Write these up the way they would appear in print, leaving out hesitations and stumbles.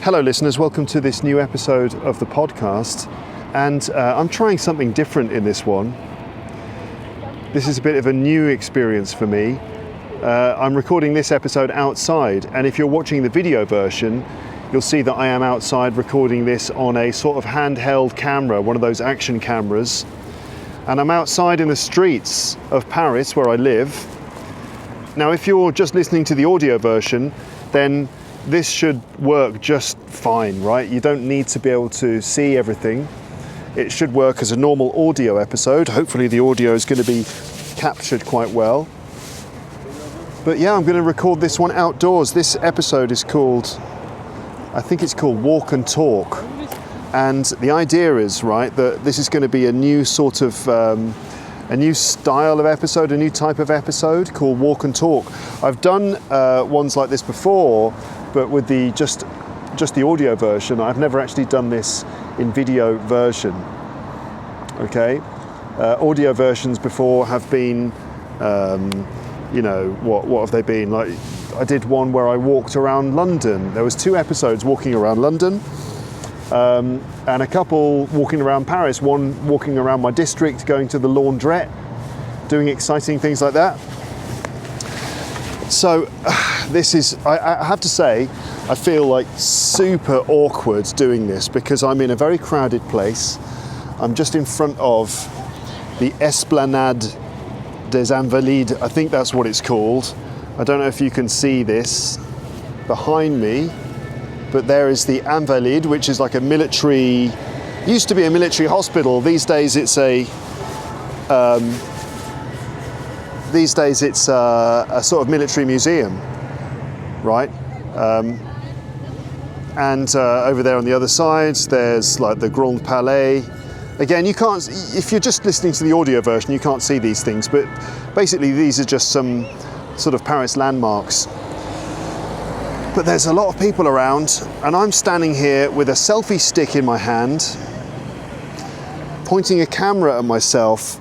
Hello listeners, welcome to this new episode of the podcast, and I'm trying something different in this one. This is a bit of a new experience for me. I'm recording this episode outside, and if you're watching the video version, you'll see that I am outside recording this on a sort of handheld camera, one of those action cameras, and I'm outside in the streets of Paris where I live. Now if you're just listening to the audio version, then this should work just fine, right? You don't need to be able to see everything. It should work as a normal audio episode. Hopefully the audio is going to be captured quite well. But yeah, I'm going to record this one outdoors. This episode is called, I think it's called Walk and Talk. And the idea is, right, that this is going to be a new sort of, a new style of episode, a new type of episode called Walk and Talk. I've done ones like this before, but with the just the audio version. I've never actually done this in video version. Okay, audio versions before have been, you know, what have they been? Like, I did one where I walked around London. There was 2 episodes walking around London, and a couple walking around Paris. One walking around my district, going to the laundrette, doing exciting things like that. So this is, I have to say, I feel like super awkward doing this because I'm in a very crowded place. I'm just in front of the Esplanade des Invalides. I think that's what it's called. I don't know if you can see this behind me, but there is the Invalides, which is like a military, used to be a military hospital. These days it's a sort of military museum, right? And over there on the other side, there's like the Grand Palais. Again, you can't, if you're just listening to the audio version, you can't see these things, but basically these are just some sort of Paris landmarks. But there's a lot of people around, and I'm standing here with a selfie stick in my hand, pointing a camera at myself,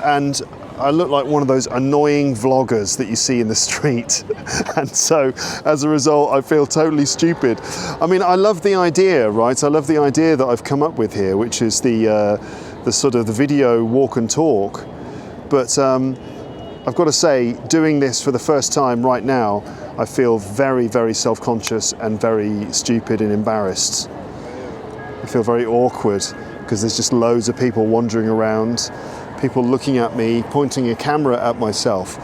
and I look like one of those annoying vloggers that you see in the street. And so as a result, I feel totally stupid. I mean, I love the idea, right? I love the idea that I've come up with here, which is the sort of the video walk and talk. But I've got to say, doing this for the first time right now, I feel very, very self-conscious and very stupid and embarrassed. I feel very awkward because there's just loads of people wandering around, people looking at me, pointing a camera at myself.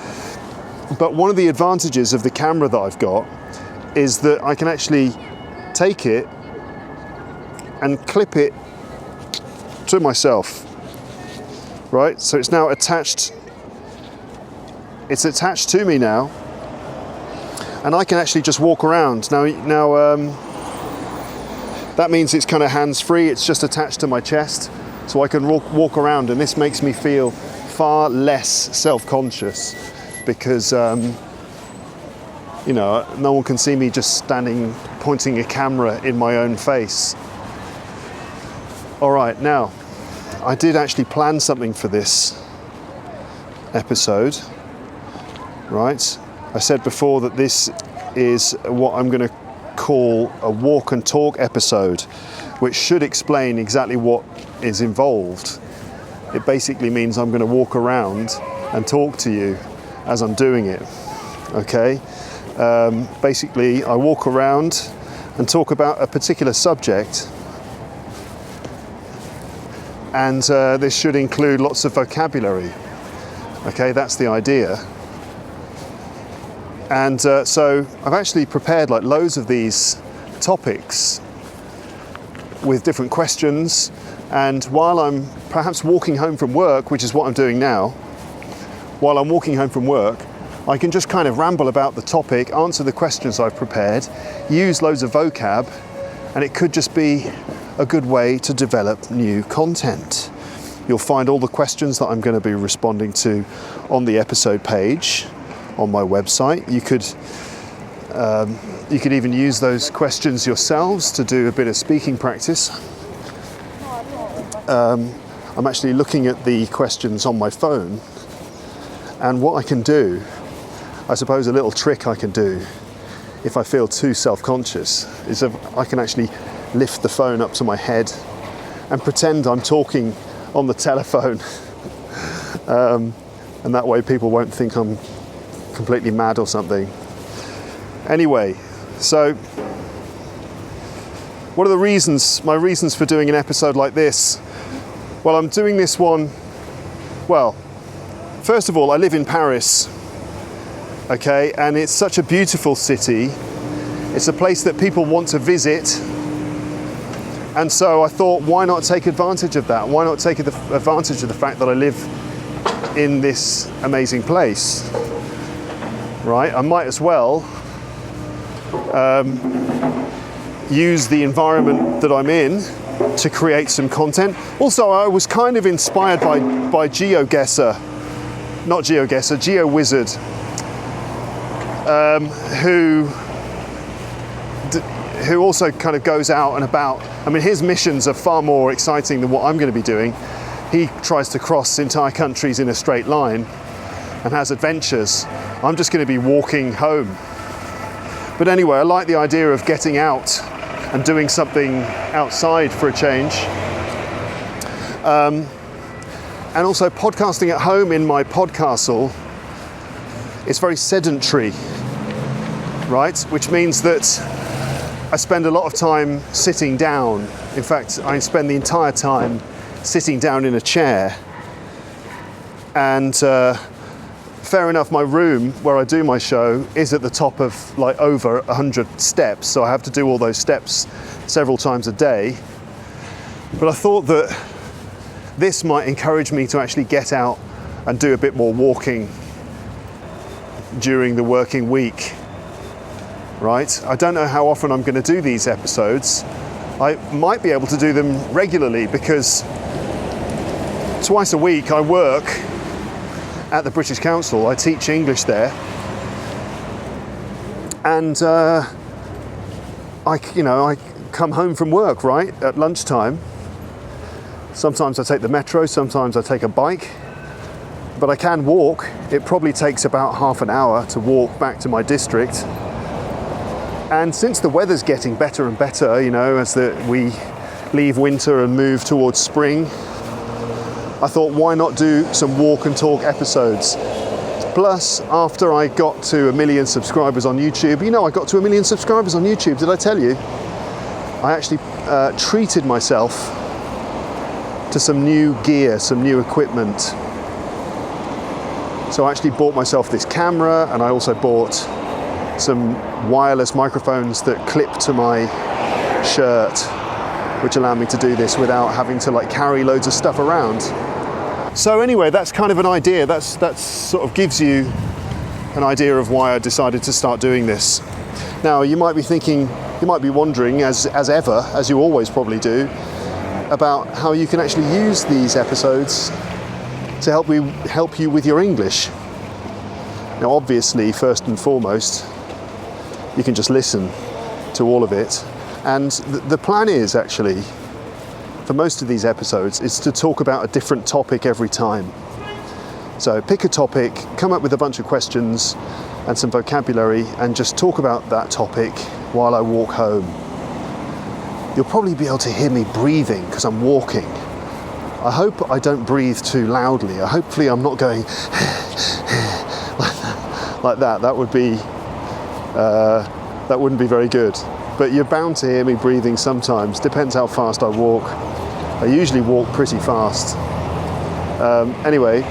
But one of the advantages of the camera that I've got is that I can actually take it and clip it to myself, right? So it's now attached, it's attached to me now, and I can actually just walk around. Now that means it's kind of hands-free, it's just attached to my chest. So I can walk around, and this makes me feel far less self-conscious because, you know, no one can see me just standing, pointing a camera in my own face. All right, now, I did actually plan something for this episode, right? I said before that this is what I'm going to call a walk and talk episode, which should explain exactly what is involved. It basically means I'm going to walk around and talk to you as I'm doing it, okay? Basically, I walk around and talk about a particular subject, and this should include lots of vocabulary, okay? That's the idea. And so I've actually prepared like loads of these topics with different questions, and while I'm perhaps walking home from work, which is what I'm doing now, while I'm walking home from work, I can just kind of ramble about the topic, answer the questions I've prepared, use loads of vocab, and it could just be a good way to develop new content. You'll find all the questions that I'm going to be responding to on the episode page on my website. You could even use those questions yourselves to do a bit of speaking practice. I'm actually looking at the questions on my phone, and what I can do, I suppose a little trick I can do, if I feel too self-conscious, is if I can actually lift the phone up to my head and pretend I'm talking on the telephone. And that way people won't think I'm completely mad or something. Anyway, so what are the reasons, my reasons for doing an episode like this? Well, I'm doing this one, well, first of all, I live in Paris, okay, and it's such a beautiful city. It's a place that people want to visit. And so I thought, why not take advantage of that? Why not take advantage of the fact that I live in this amazing place, right? I might as well use the environment that I'm in to create some content. Also, I was kind of inspired by GeoGuessr, not GeoGuessr, GeoWizard, who also kind of goes out and about. I mean, his missions are far more exciting than what I'm going to be doing. He tries to cross entire countries in a straight line and has adventures. I'm just going to be walking home. But anyway, I like the idea of getting out and doing something outside for a change. And also podcasting at home in my podcastle is very sedentary, right? Which means that I spend a lot of time sitting down. In fact, I spend the entire time sitting down in a chair. And fair enough, my room where I do my show is at the top of like over 100 steps, so I have to do all those steps several times a day. But I thought that this might encourage me to actually get out and do a bit more walking during the working week, right? I don't know how often I'm going to do these episodes. I might be able to do them regularly because twice a week I work at the British Council. I teach English there, and I come home from work right at lunchtime. Sometimes I take the metro, sometimes I take a bike, but I can walk. It probably takes about half an hour to walk back to my district. And since the weather's getting better and better, as we leave winter and move towards spring, I thought, why not do some walk and talk episodes? Plus, after I got to 1 million subscribers on YouTube, I got to 1 million subscribers on YouTube, did I tell you? I actually treated myself to some new gear, some new equipment. So I actually bought myself this camera, and I also bought some wireless microphones that clip to my shirt, which allow me to do this without having to carry loads of stuff around. So anyway, that's kind of an idea. That sort of gives you an idea of why I decided to start doing this. Now, you might be thinking, you might be wondering, as ever, as you always probably do, about how you can actually use these episodes to help you with your English. Now, obviously, first and foremost, you can just listen to all of it. And the plan is actually, for most of these episodes, is to talk about a different topic every time. So pick a topic, come up with a bunch of questions and some vocabulary, and just talk about that topic while I walk home. You'll probably be able to hear me breathing because I'm walking. I hope I don't breathe too loudly. Hopefully I'm not going like that. That wouldn't be very good. But you're bound to hear me breathing sometimes. Depends how fast I walk. I usually walk pretty fast. Anyway,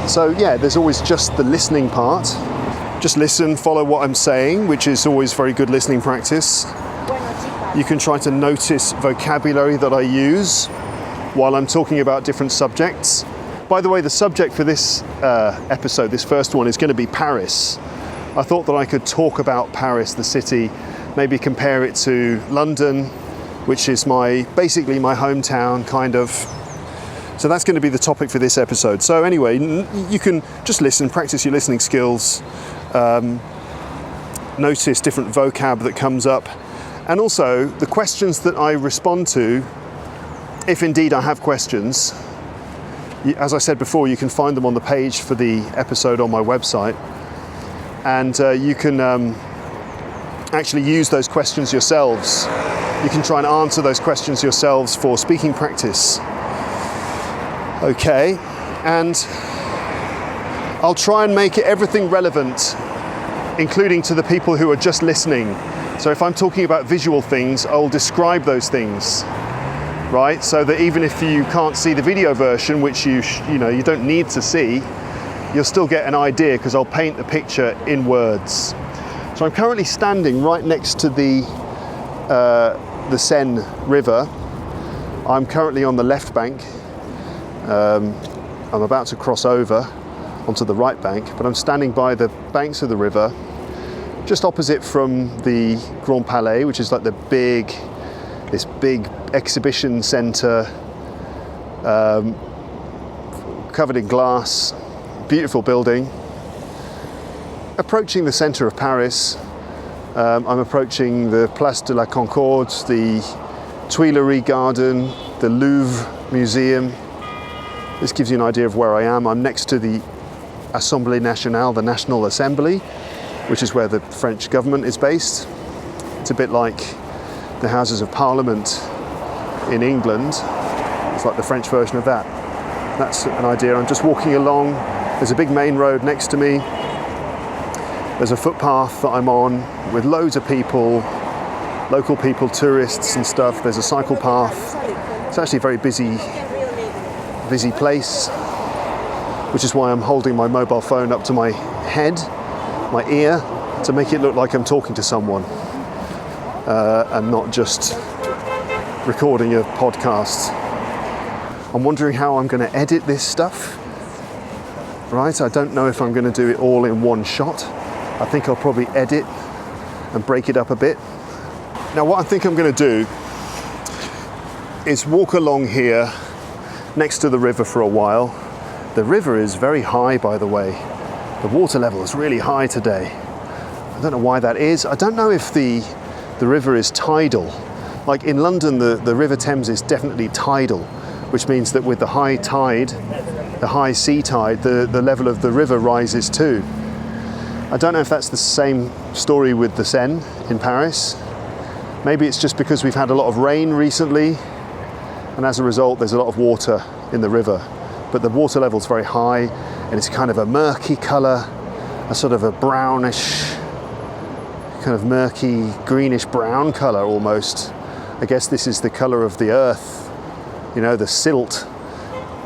so yeah, there's always just the listening part. Just listen, follow what I'm saying, which is always very good listening practice. You can try to notice vocabulary that I use while I'm talking about different subjects. By the way, the subject for this episode, this first one, is going to be Paris. I thought that I could talk about Paris, the city, maybe compare it to London, which is basically my hometown, kind of. So that's going to be the topic for this episode. So anyway, you can just listen, practice your listening skills, notice different vocab that comes up, and also the questions that I respond to, if indeed I have questions. As I said before, you can find them on the page for the episode on my website. And you can actually use those questions yourselves. You can try and answer those questions yourselves for speaking practice. Okay, and I'll try and make it everything relevant, including to the people who are just listening. So if I'm talking about visual things, I'll describe those things, right? So that even if you can't see the video version, which you don't need to see, you'll still get an idea because I'll paint the picture in words. So I'm currently standing right next to the Seine river. I'm currently on the left bank. I'm about to cross over onto the right bank, but I'm standing by the banks of the river, just opposite from the Grand Palais, which is like this big exhibition centre, covered in glass, beautiful building. Approaching the centre of Paris, I'm approaching the Place de la Concorde, the Tuileries garden, the Louvre Museum. This gives you an idea of where I am. I'm next to the Assemblée Nationale, the National Assembly, which is where the French government is based. It's a bit like the Houses of Parliament in England. It's like the French version of that. That's an idea. I'm just walking along. There's a big main road next to me. There's a footpath that I'm on with loads of people, local people, tourists and stuff. There's a cycle path. It's actually a very busy place, which is why I'm holding my mobile phone up to my head, my ear, to make it look like I'm talking to someone and not just recording a podcast. I'm wondering how I'm going to edit this stuff. Right, I don't know if I'm going to do it all in one shot. I think I'll probably edit and break it up a bit. Now what I think I'm going to do is walk along here next to the river for a while. The river is very high, by the way. The water level is really high today. I don't know why that is. I don't know if the river is tidal. Like in London, the River Thames is definitely tidal, which means that with the high tide, the high sea tide, the level of the river rises too. I don't know if that's the same story with the Seine in Paris. Maybe it's just because we've had a lot of rain recently, and as a result there's a lot of water in the river. But the water level's very high, and it's kind of a murky colour, a sort of a brownish, kind of murky, greenish brown colour almost. I guess this is the colour of the earth, you know, the silt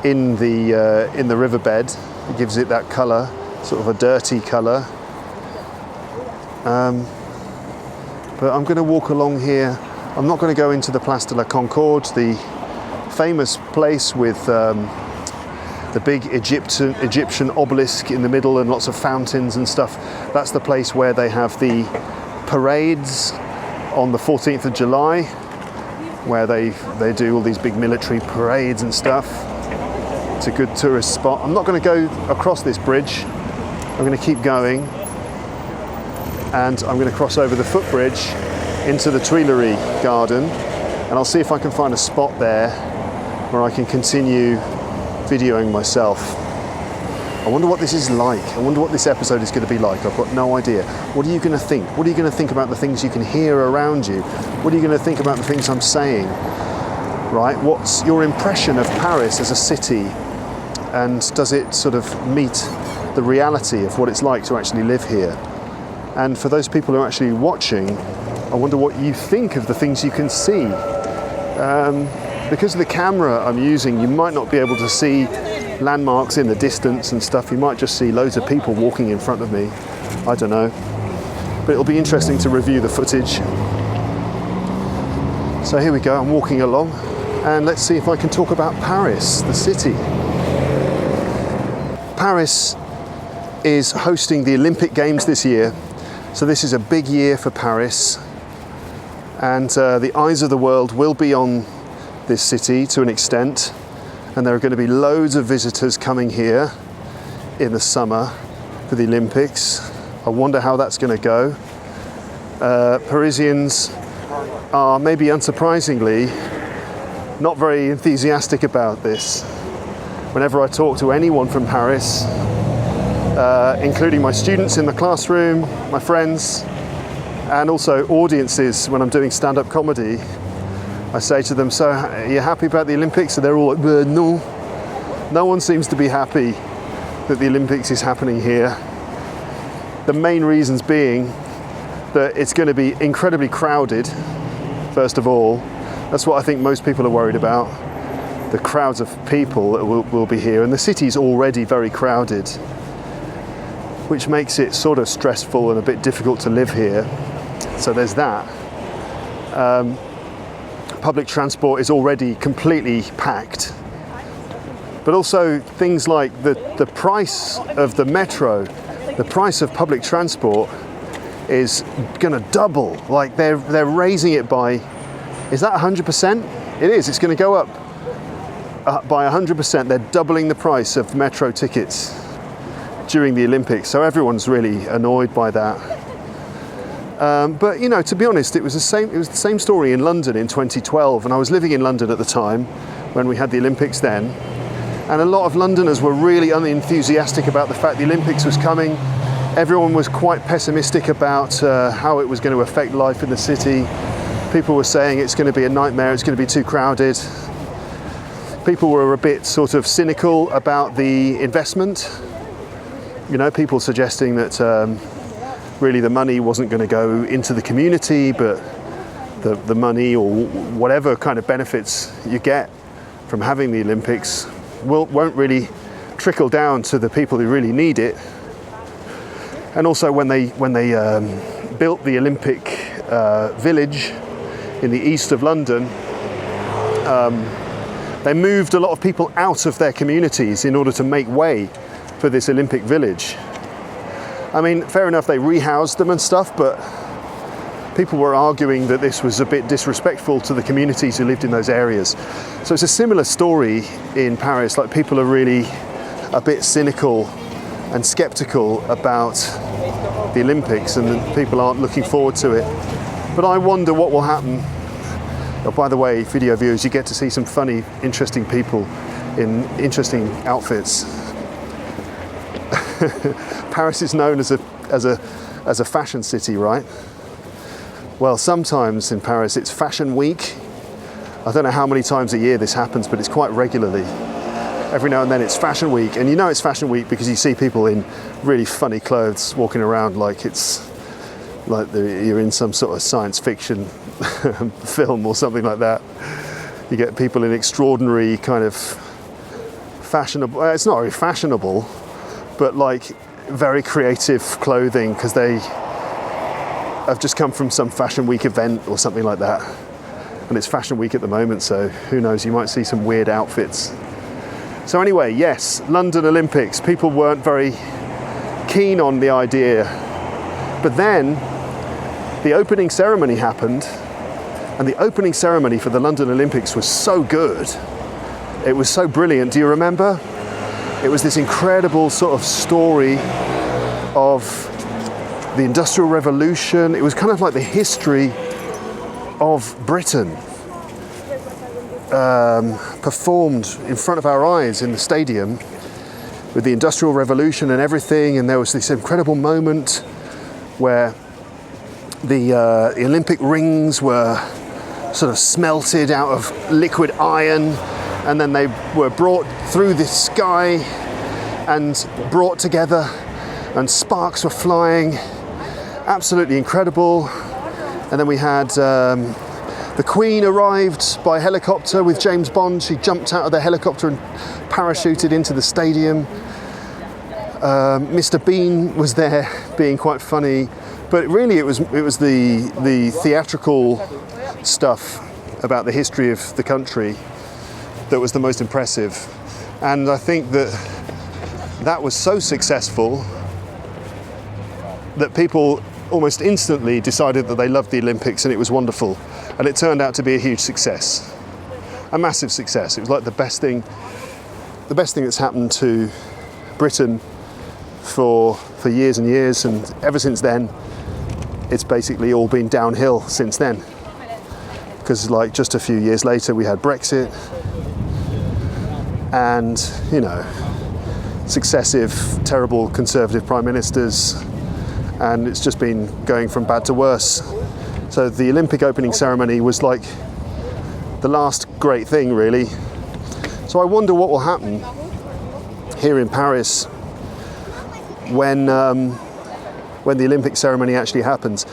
in the riverbed. It gives it that colour, sort of a dirty colour. But I'm going to walk along here. I'm not going to go into the Place de la Concorde, the famous place with the big Egyptian obelisk in the middle and lots of fountains and stuff. That's the place where they have the parades on the 14th of July, where they do all these big military parades and stuff. It's a good tourist spot. I'm not going to go across this bridge. I'm going to keep going, and I'm going to cross over the footbridge into the Tuileries garden, and I'll see if I can find a spot there where I can continue videoing myself. I wonder what this is like. I wonder what this episode is going to be like. I've got no idea. What are you going to think? What are you going to think about the things you can hear around you? What are you going to think about the things I'm saying? Right? What's your impression of Paris as a city? And does it sort of meet the reality of what it's like to actually live here? And for those people who are actually watching, I wonder what you think of the things you can see. Because of the camera I'm using, you might not be able to see landmarks in the distance and stuff. You might just see loads of people walking in front of me. I don't know. But it'll be interesting to review the footage. So here we go, I'm walking along, and let's see if I can talk about Paris, the city. Paris is hosting the Olympic Games this year. So this is a big year for Paris. And the eyes of the world will be on this city to an extent, and there are going to be loads of visitors coming here in the summer for the Olympics. I wonder how that's going to go. Parisians are, maybe unsurprisingly, not very enthusiastic about this. Whenever I talk to anyone from Paris, including my students in the classroom, my friends, And also audiences, when I'm doing stand-up comedy, I say to them, so are you happy about the Olympics? And they're all like, no. No one seems to be happy that the Olympics is happening here. The main reasons being that it's going to be incredibly crowded, first of all. That's what I think most people are worried about, the crowds of people that will be here. And the city's already very crowded, which makes it sort of stressful and a bit difficult to live here. So there's that. Public transport is already completely packed. But also things like the price of the metro, the price of public transport is going to double. Like they're raising it by, is that 100%? It is. It's going to go up by 100%. They're doubling the price of metro tickets during the Olympics. So everyone's really annoyed by that. But you know, to be honest, it was the same story in London in 2012, and I was living in London at the time when we had the Olympics then. And a lot of Londoners were really unenthusiastic about the fact the Olympics was coming. Everyone was quite pessimistic about how it was going to affect life in the city. People were saying it's going to be a nightmare, it's going to be too crowded. People were a bit sort of cynical about the investment. You know, people suggesting that really the money wasn't going to go into the community, but the money or whatever kind of benefits you get from having the Olympics won't really trickle down to the people who really need it. And also when they built the Olympic village in the east of London, they moved a lot of people out of their communities in order to make way for this Olympic village. I mean, fair enough, they rehoused them and stuff, but people were arguing that this was a bit disrespectful to the communities who lived in those areas. So it's a similar story in Paris. Like, people are really a bit cynical and skeptical about the Olympics, and people aren't looking forward to it. But I wonder what will happen. Oh, by the way, video viewers, you get to see some funny, interesting people in interesting outfits. Paris is known as a fashion city, right? Well, sometimes in Paris it's Fashion Week. I don't know how many times a year this happens, but it's quite regularly. Every now and then it's Fashion Week, and you know it's Fashion Week because you see people in really funny clothes walking around like it's like you're in some sort of science fiction film or something like that. You get people in extraordinary kind of fashionable, it's not very fashionable, but like very creative clothing because they have just come from some Fashion Week event or something like that. And it's Fashion Week at the moment, so who knows, you might see some weird outfits. So anyway, yes, London Olympics, people weren't very keen on the idea. But then the opening ceremony happened, and the opening ceremony for the London Olympics was so good. It was so brilliant. Do you remember? It was this incredible sort of story of the Industrial Revolution. It was kind of like the history of Britain performed in front of our eyes in the stadium with the Industrial Revolution and everything. And there was this incredible moment where the Olympic rings were sort of smelted out of liquid iron, and then they were brought through the sky and brought together, and sparks were flying. Absolutely incredible. And then we had the Queen arrived by helicopter with James Bond. She jumped out of the helicopter and parachuted into the stadium. Mr. Bean was there being quite funny, but really it was the theatrical stuff about the history of the country that was the most impressive. And I think that was so successful that people almost instantly decided that they loved the Olympics and it was wonderful. And it turned out to be a huge success, a massive success. It was like the best thing that's happened to Britain for years and years, and ever since then, it's basically all been downhill since then. Because like just a few years later, we had Brexit, and you know, successive terrible Conservative prime ministers, and it's just been going from bad to worse. So the Olympic opening ceremony was like the last great thing, really. So I wonder what will happen here in Paris when the Olympic ceremony actually happens.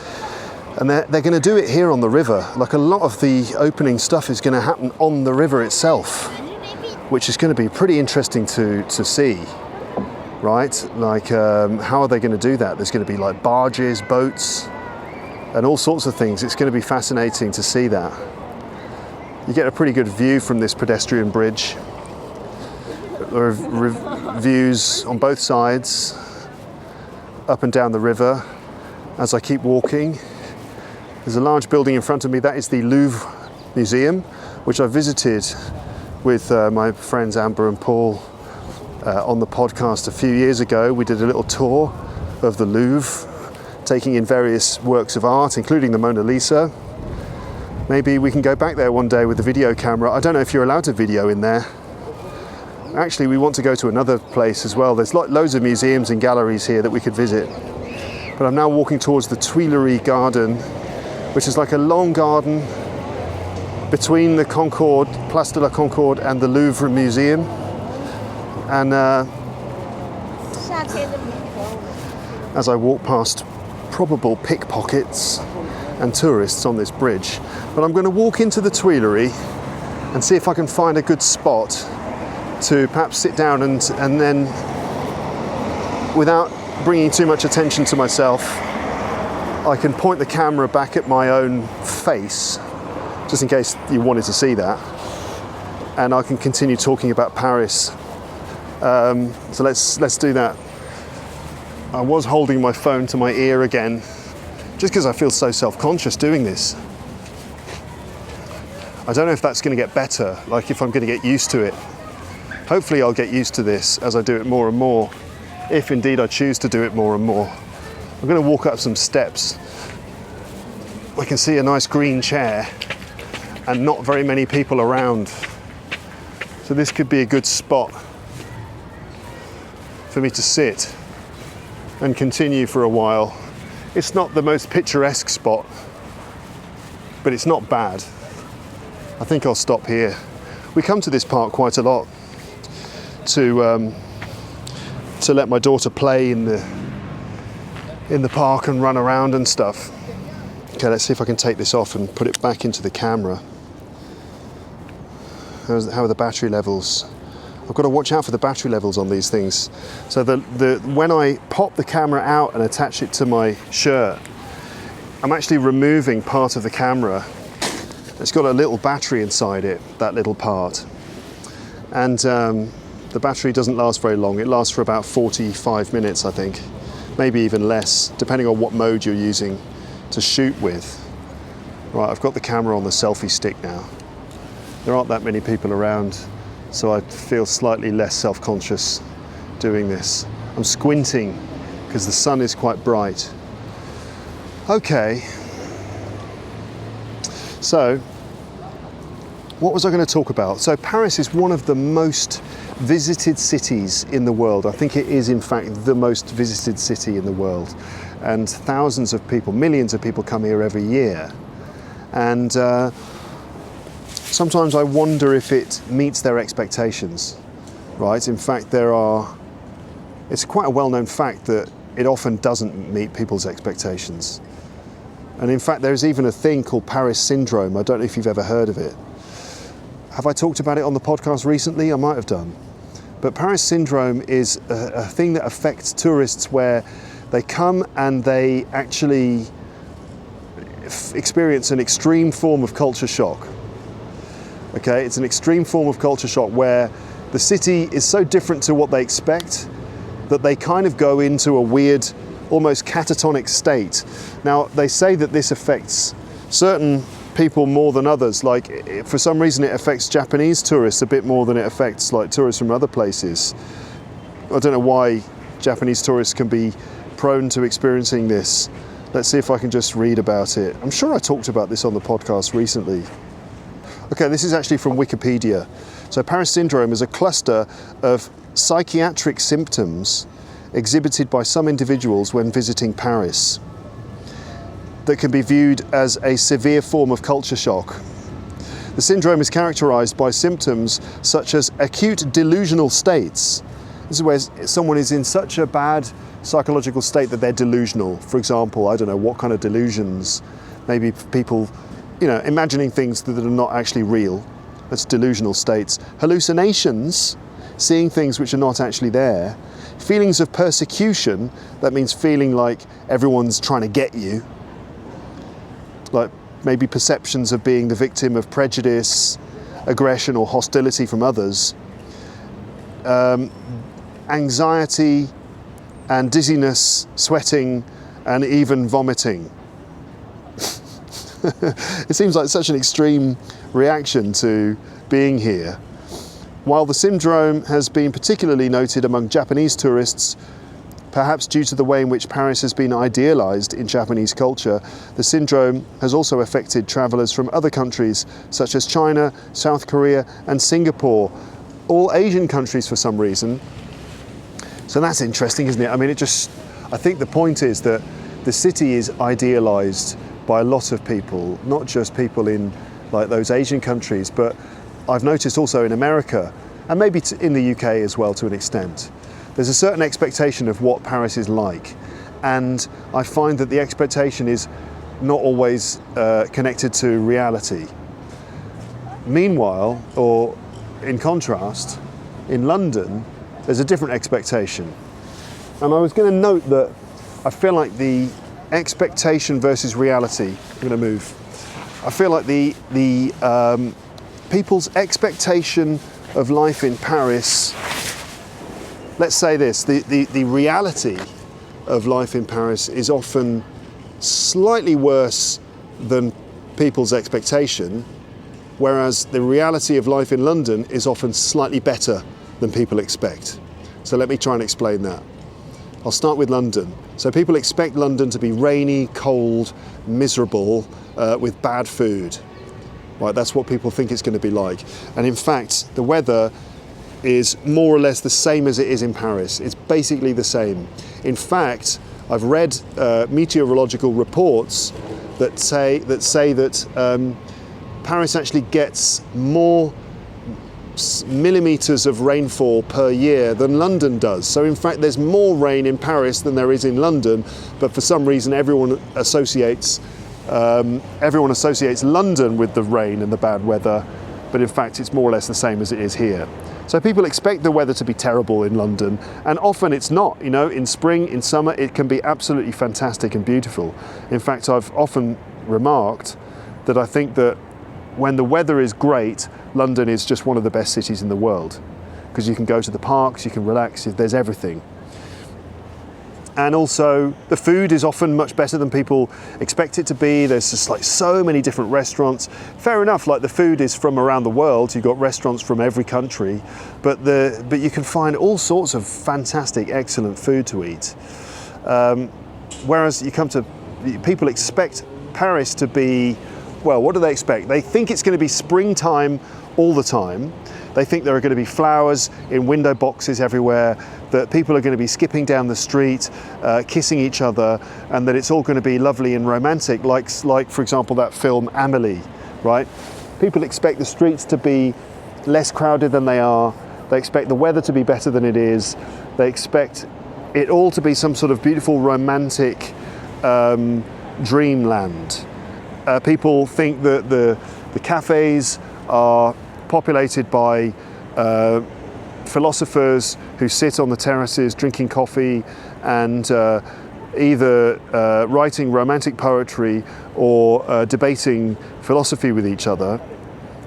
And they're going to do it here on the river. Like, a lot of the opening stuff is going to happen on the river itself, which is going to be pretty interesting to see, right? Like, how are they going to do that? There's going to be like barges, boats, and all sorts of things. It's going to be fascinating to see that. You get a pretty good view from this pedestrian bridge. There are views on both sides, up and down the river. As I keep walking, there's a large building in front of me. That is the Louvre Museum, which I visited with my friends Amber and Paul on the podcast a few years ago. We did a little tour of the Louvre, taking in various works of art, including the Mona Lisa. Maybe we can go back there one day with the video camera. I don't know if you're allowed to video in there. Actually, we want to go to another place as well. There's loads of museums and galleries here that we could visit. But I'm now walking towards the Tuileries garden, which is like a long garden between the Concorde, Place de la Concorde, and the Louvre Museum. And as I walk past probable pickpockets and tourists on this bridge, but I'm going to walk into the Tuileries and see if I can find a good spot to perhaps sit down and then, without bringing too much attention to myself, I can point the camera back at my own face, just in case you wanted to see that, and I can continue talking about Paris. So let's do that. I was holding my phone to my ear again, just because I feel so self-conscious doing this. I don't know if that's going to get better, like if I'm going to get used to it. Hopefully I'll get used to this as I do it more and more, if indeed I choose to do it more and more. I'm going to walk up some steps. I can see a nice green chair and not very many people around. So this could be a good spot for me to sit and continue for a while. It's not the most picturesque spot, but it's not bad. I think I'll stop here. We come to this park quite a lot to let my daughter play in the park and run around and stuff. Okay, let's see if I can take this off and put it back into the camera. How are the battery levels? I've got to watch out for the battery levels on these things. So when I pop the camera out and attach it to my shirt, I'm actually removing part of the camera. It's got a little battery inside it, that little part. And the battery doesn't last very long. It lasts for about 45 minutes, I think. Maybe even less, depending on what mode you're using to shoot with. Right, I've got the camera on the selfie stick now. There aren't that many people around, so I feel slightly less self-conscious doing this. I'm squinting because the sun is quite bright. Okay. So, what was I going to talk about? So Paris is one of the most visited cities in the world. I think it is in fact the most visited city in the world. And thousands of people, millions of people come here every year. And sometimes I wonder if it meets their expectations, right? In fact, it's quite a well-known fact that it often doesn't meet people's expectations. And in fact, there's even a thing called Paris syndrome. I don't know if you've ever heard of it. Have I talked about it on the podcast recently? I might have done. But Paris syndrome is a thing that affects tourists where they come and they actually experience an extreme form of culture shock. Okay, it's an extreme form of culture shock where the city is so different to what they expect that they kind of go into a weird, almost catatonic state. Now, they say that this affects certain people more than others. Like, for some reason it affects Japanese tourists a bit more than it affects like tourists from other places. I don't know why Japanese tourists can be prone to experiencing this. Let's see if I can just read about it. I'm sure I talked about this on the podcast recently. Okay, this is actually from Wikipedia. So Paris syndrome is a cluster of psychiatric symptoms exhibited by some individuals when visiting Paris that can be viewed as a severe form of culture shock. The syndrome is characterized by symptoms such as acute delusional states. This is where someone is in such a bad psychological state that they're delusional. For example, I don't know what kind of delusions. Maybe people, imagining things that are not actually real. That's delusional states. Hallucinations, seeing things which are not actually there. Feelings of persecution, that means feeling like everyone's trying to get you. Like maybe perceptions of being the victim of prejudice, aggression or hostility from others. Anxiety and dizziness, sweating and even vomiting. It seems like such an extreme reaction to being here. While the syndrome has been particularly noted among Japanese tourists, perhaps due to the way in which Paris has been idealized in Japanese culture, the syndrome has also affected travelers from other countries such as China, South Korea and Singapore, all Asian countries for some reason. So that's interesting, isn't it? I mean, I think the point is that the city is idealized by a lot of people, not just people in like those Asian countries, but I've noticed also in America and maybe in the UK as well to an extent. There's a certain expectation of what Paris is like, and I find that the expectation is not always connected to reality. Meanwhile, or in contrast, in London, there's a different expectation. And I was going to note that I feel like the expectation versus reality, I'm going to move. I feel like the people's expectation of life in Paris, let's say this, the reality of life in Paris is often slightly worse than people's expectation, whereas the reality of life in London is often slightly better than people expect. So let me try and explain that. I'll start with London. So people expect London to be rainy, cold, miserable, with bad food. Right, that's what people think it's going to be like. And in fact, the weather is more or less the same as it is in Paris. It's basically the same. In fact, I've read meteorological reports that say that Paris actually gets more millimeters of rainfall per year than London does. So in fact, there's more rain in Paris than there is in London, but for some reason everyone associates London with the rain and the bad weather, but in fact it's more or less the same as it is here. So people expect the weather to be terrible in London, and often it's not. In spring, in summer, it can be absolutely fantastic and beautiful. In fact, I've often remarked that I think that when the weather is great, London is just one of the best cities in the world, because you can go to the parks, you can relax, there's everything. And also the food is often much better than people expect it to be. There's just like so many different restaurants. Fair enough, like the food is from around the world. You've got restaurants from every country, but you can find all sorts of fantastic, excellent food to eat. Whereas people expect Paris to be, well, what do they expect? They think it's going to be springtime all the time. They think there are going to be flowers in window boxes everywhere, that people are going to be skipping down the street, kissing each other, and that it's all going to be lovely and romantic, like for example, that film Amélie, right? People expect the streets to be less crowded than they are. They expect the weather to be better than it is. They expect it all to be some sort of beautiful, romantic dreamland. People think that the cafes are populated by philosophers who sit on the terraces drinking coffee and either writing romantic poetry or debating philosophy with each other.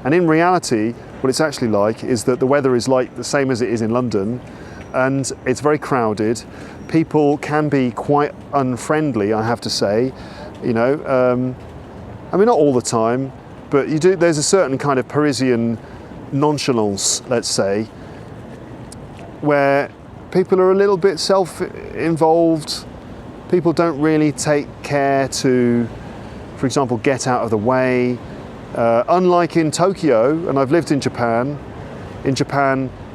And in reality, what it's actually like is that the weather is like the same as it is in London, and it's very crowded. People can be quite unfriendly, I have to say. I mean, not all the time, but there's a certain kind of Parisian nonchalance, let's say, where people are a little bit self-involved. People don't really take care to, for example, get out of the way. Unlike in Tokyo, and I've lived in Japan,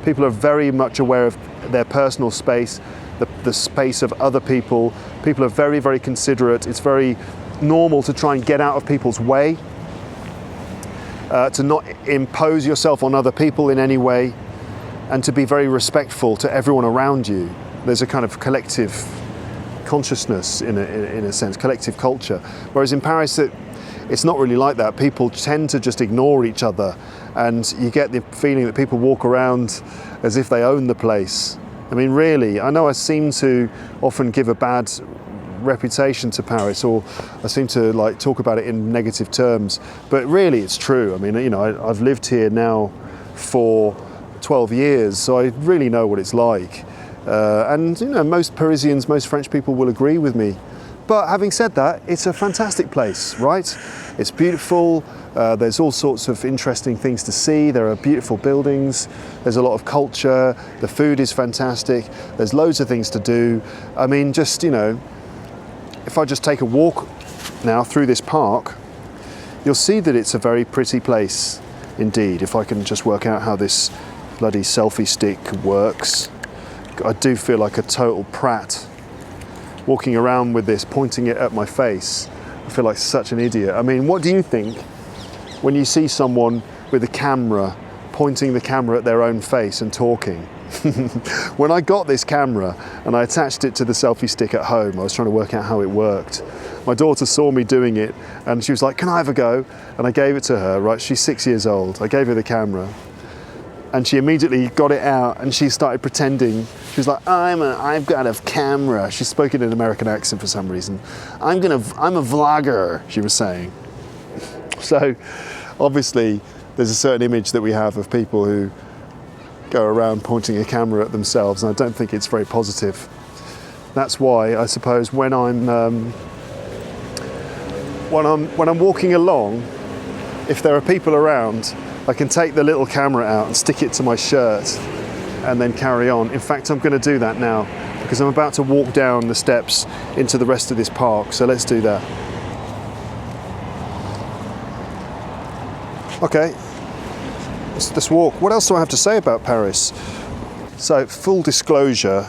people are very much aware of their personal space. the space of other people. People are very, very considerate. It's very normal to try and get out of people's way, to not impose yourself on other people in any way, and to be very respectful to everyone around you. There's a kind of collective consciousness in a sense, collective culture. Whereas in Paris, it's not really like that. People tend to just ignore each other, and you get the feeling that people walk around as if they own the place. I mean, really, I know I seem to often give a bad reputation to Paris, or I seem to like talk about it in negative terms, but really it's true. I mean, you know, I've lived here now for 12 years, so I really know what it's like. And you know, most Parisians, most French people will agree with me. But having said that, it's a fantastic place, right? It's beautiful. There's all sorts of interesting things to see. There are beautiful buildings. There's a lot of culture. The food is fantastic. There's loads of things to do. I mean, just, you know, if I just take a walk now through this park, you'll see that it's a very pretty place indeed. If I can just work out how this bloody selfie stick works. I do feel like a total prat walking around with this, pointing it at my face. I feel like such an idiot. I mean, what do you think when you see someone with a camera pointing the camera at their own face and talking? When I got this camera and I attached it to the selfie stick at home, I was trying to work out how it worked. My daughter saw me doing it and she was like, "Can I have a go?" And I gave it to her, right? She's 6 years old. I gave her the camera. And she immediately got it out and she started pretending. She was like, I've got a camera. She spoke in an American accent for some reason. I'm a vlogger, she was saying. So obviously there's a certain image that we have of people who go around pointing a camera at themselves, and I don't think it's very positive. That's why I suppose when I'm walking along, if there are people around, I can take the little camera out and stick it to my shirt and then carry on. In fact, I'm going to do that now because I'm about to walk down the steps into the rest of this park. So let's do that. Okay, let's walk. What else do I have to say about Paris? So, full disclosure,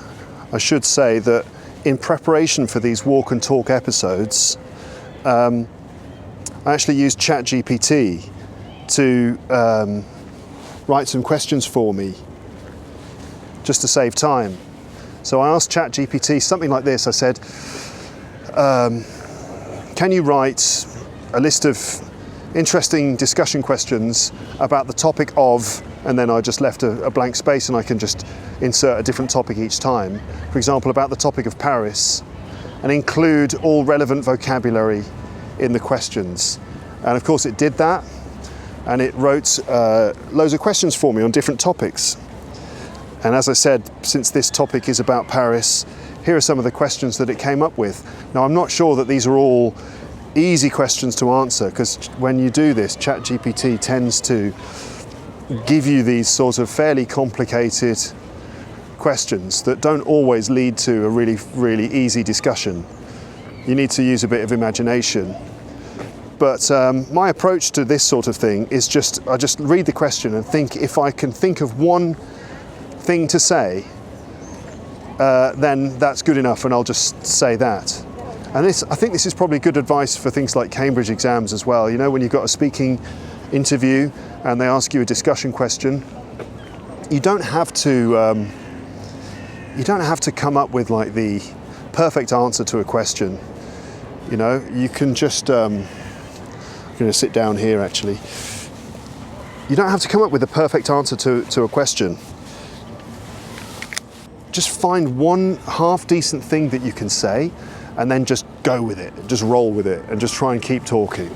I should say that in preparation for these walk and talk episodes, I actually used ChatGPT to write some questions for me, just to save time. So I asked ChatGPT something like this. I said, can you write a list of interesting discussion questions about the topic of, and then I just left a blank space and I can just insert a different topic each time. For example, about the topic of Paris, and include all relevant vocabulary in the questions. And of course it did that. And it wrote loads of questions for me on different topics. And as I said, since this topic is about Paris, here are some of the questions that it came up with. Now, I'm not sure that these are all easy questions to answer, because when you do this, ChatGPT tends to give you these sort of fairly complicated questions that don't always lead to a really, really easy discussion. You need to use a bit of imagination. But my approach to this sort of thing is I just read the question and think, if I can think of one thing to say, then that's good enough, and I'll just say that. And I think this is probably good advice for things like Cambridge exams as well. You know, when you've got a speaking interview and they ask you a discussion question, you don't have to come up with like the perfect answer to a question. You know, you can just I'm going to sit down here actually. You don't have to come up with a perfect answer to a question. Just find one half decent thing that you can say and then just go with it, just roll with it and just try and keep talking.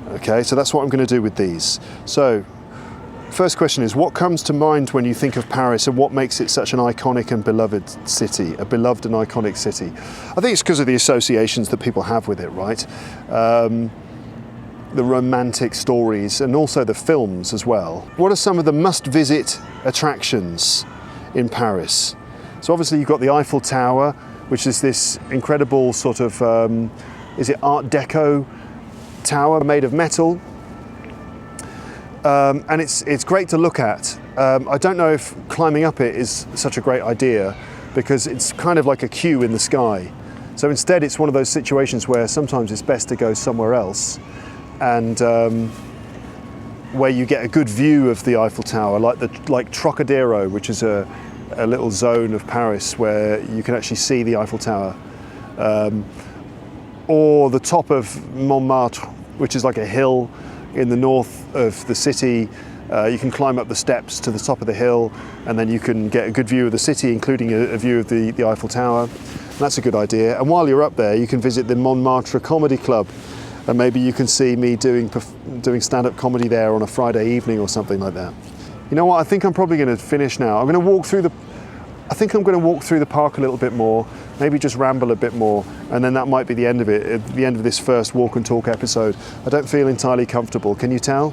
Okay, so that's what I'm going to do with these. So, first question is, what comes to mind when you think of Paris, and what makes it such an iconic and beloved city, a beloved and iconic city? I think it's because of the associations that people have with it, right? The romantic stories and also the films as well. What are some of the must-visit attractions in Paris? So obviously you've got the Eiffel Tower, which is this incredible sort of, is it Art Deco tower made of metal? And it's great to look at. I don't know if climbing up it is such a great idea, because it's kind of like a queue in the sky. So instead it's one of those situations where sometimes it's best to go somewhere else and where you get a good view of the Eiffel Tower, like Trocadero, which is a little zone of Paris where you can actually see the Eiffel Tower. Or the top of Montmartre, which is like a hill in the north of the city. You can climb up the steps to the top of the hill, and then you can get a good view of the city, including a view of the Eiffel Tower. That's a good idea. And while you're up there, you can visit the Montmartre Comedy Club, and maybe you can see me doing stand-up comedy there on a Friday evening or something like that. You know what? I think I'm probably going to finish now. I'm going to walk through the park a little bit more, maybe just ramble a bit more, and then that might be the end of it, at the end of this first walk and talk episode. I don't feel entirely comfortable. Can you tell?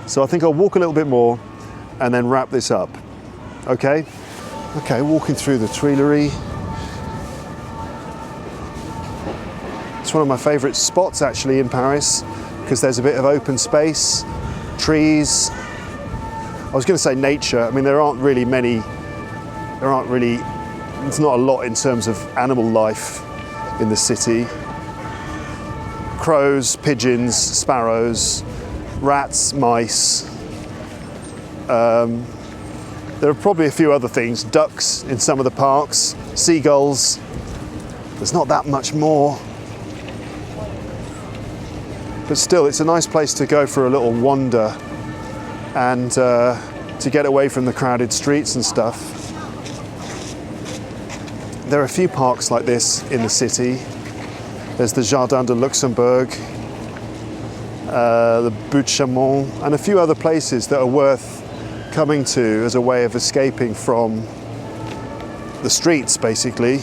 So I think I'll walk a little bit more and then wrap this up. Okay? Okay, walking through the Tuileries. It's one of my favourite spots actually in Paris because there's a bit of open space, trees. I was going to say nature. I mean, there's not a lot in terms of animal life in the city. Crows, pigeons, sparrows, rats, mice. There are probably a few other things, ducks in some of the parks, seagulls. There's not that much more. But still, it's a nice place to go for a little wander and to get away from the crowded streets and stuff. There are a few parks like this in the city. There's the Jardin de Luxembourg, the Butte Chaumont, and a few other places that are worth coming to as a way of escaping from the streets, basically.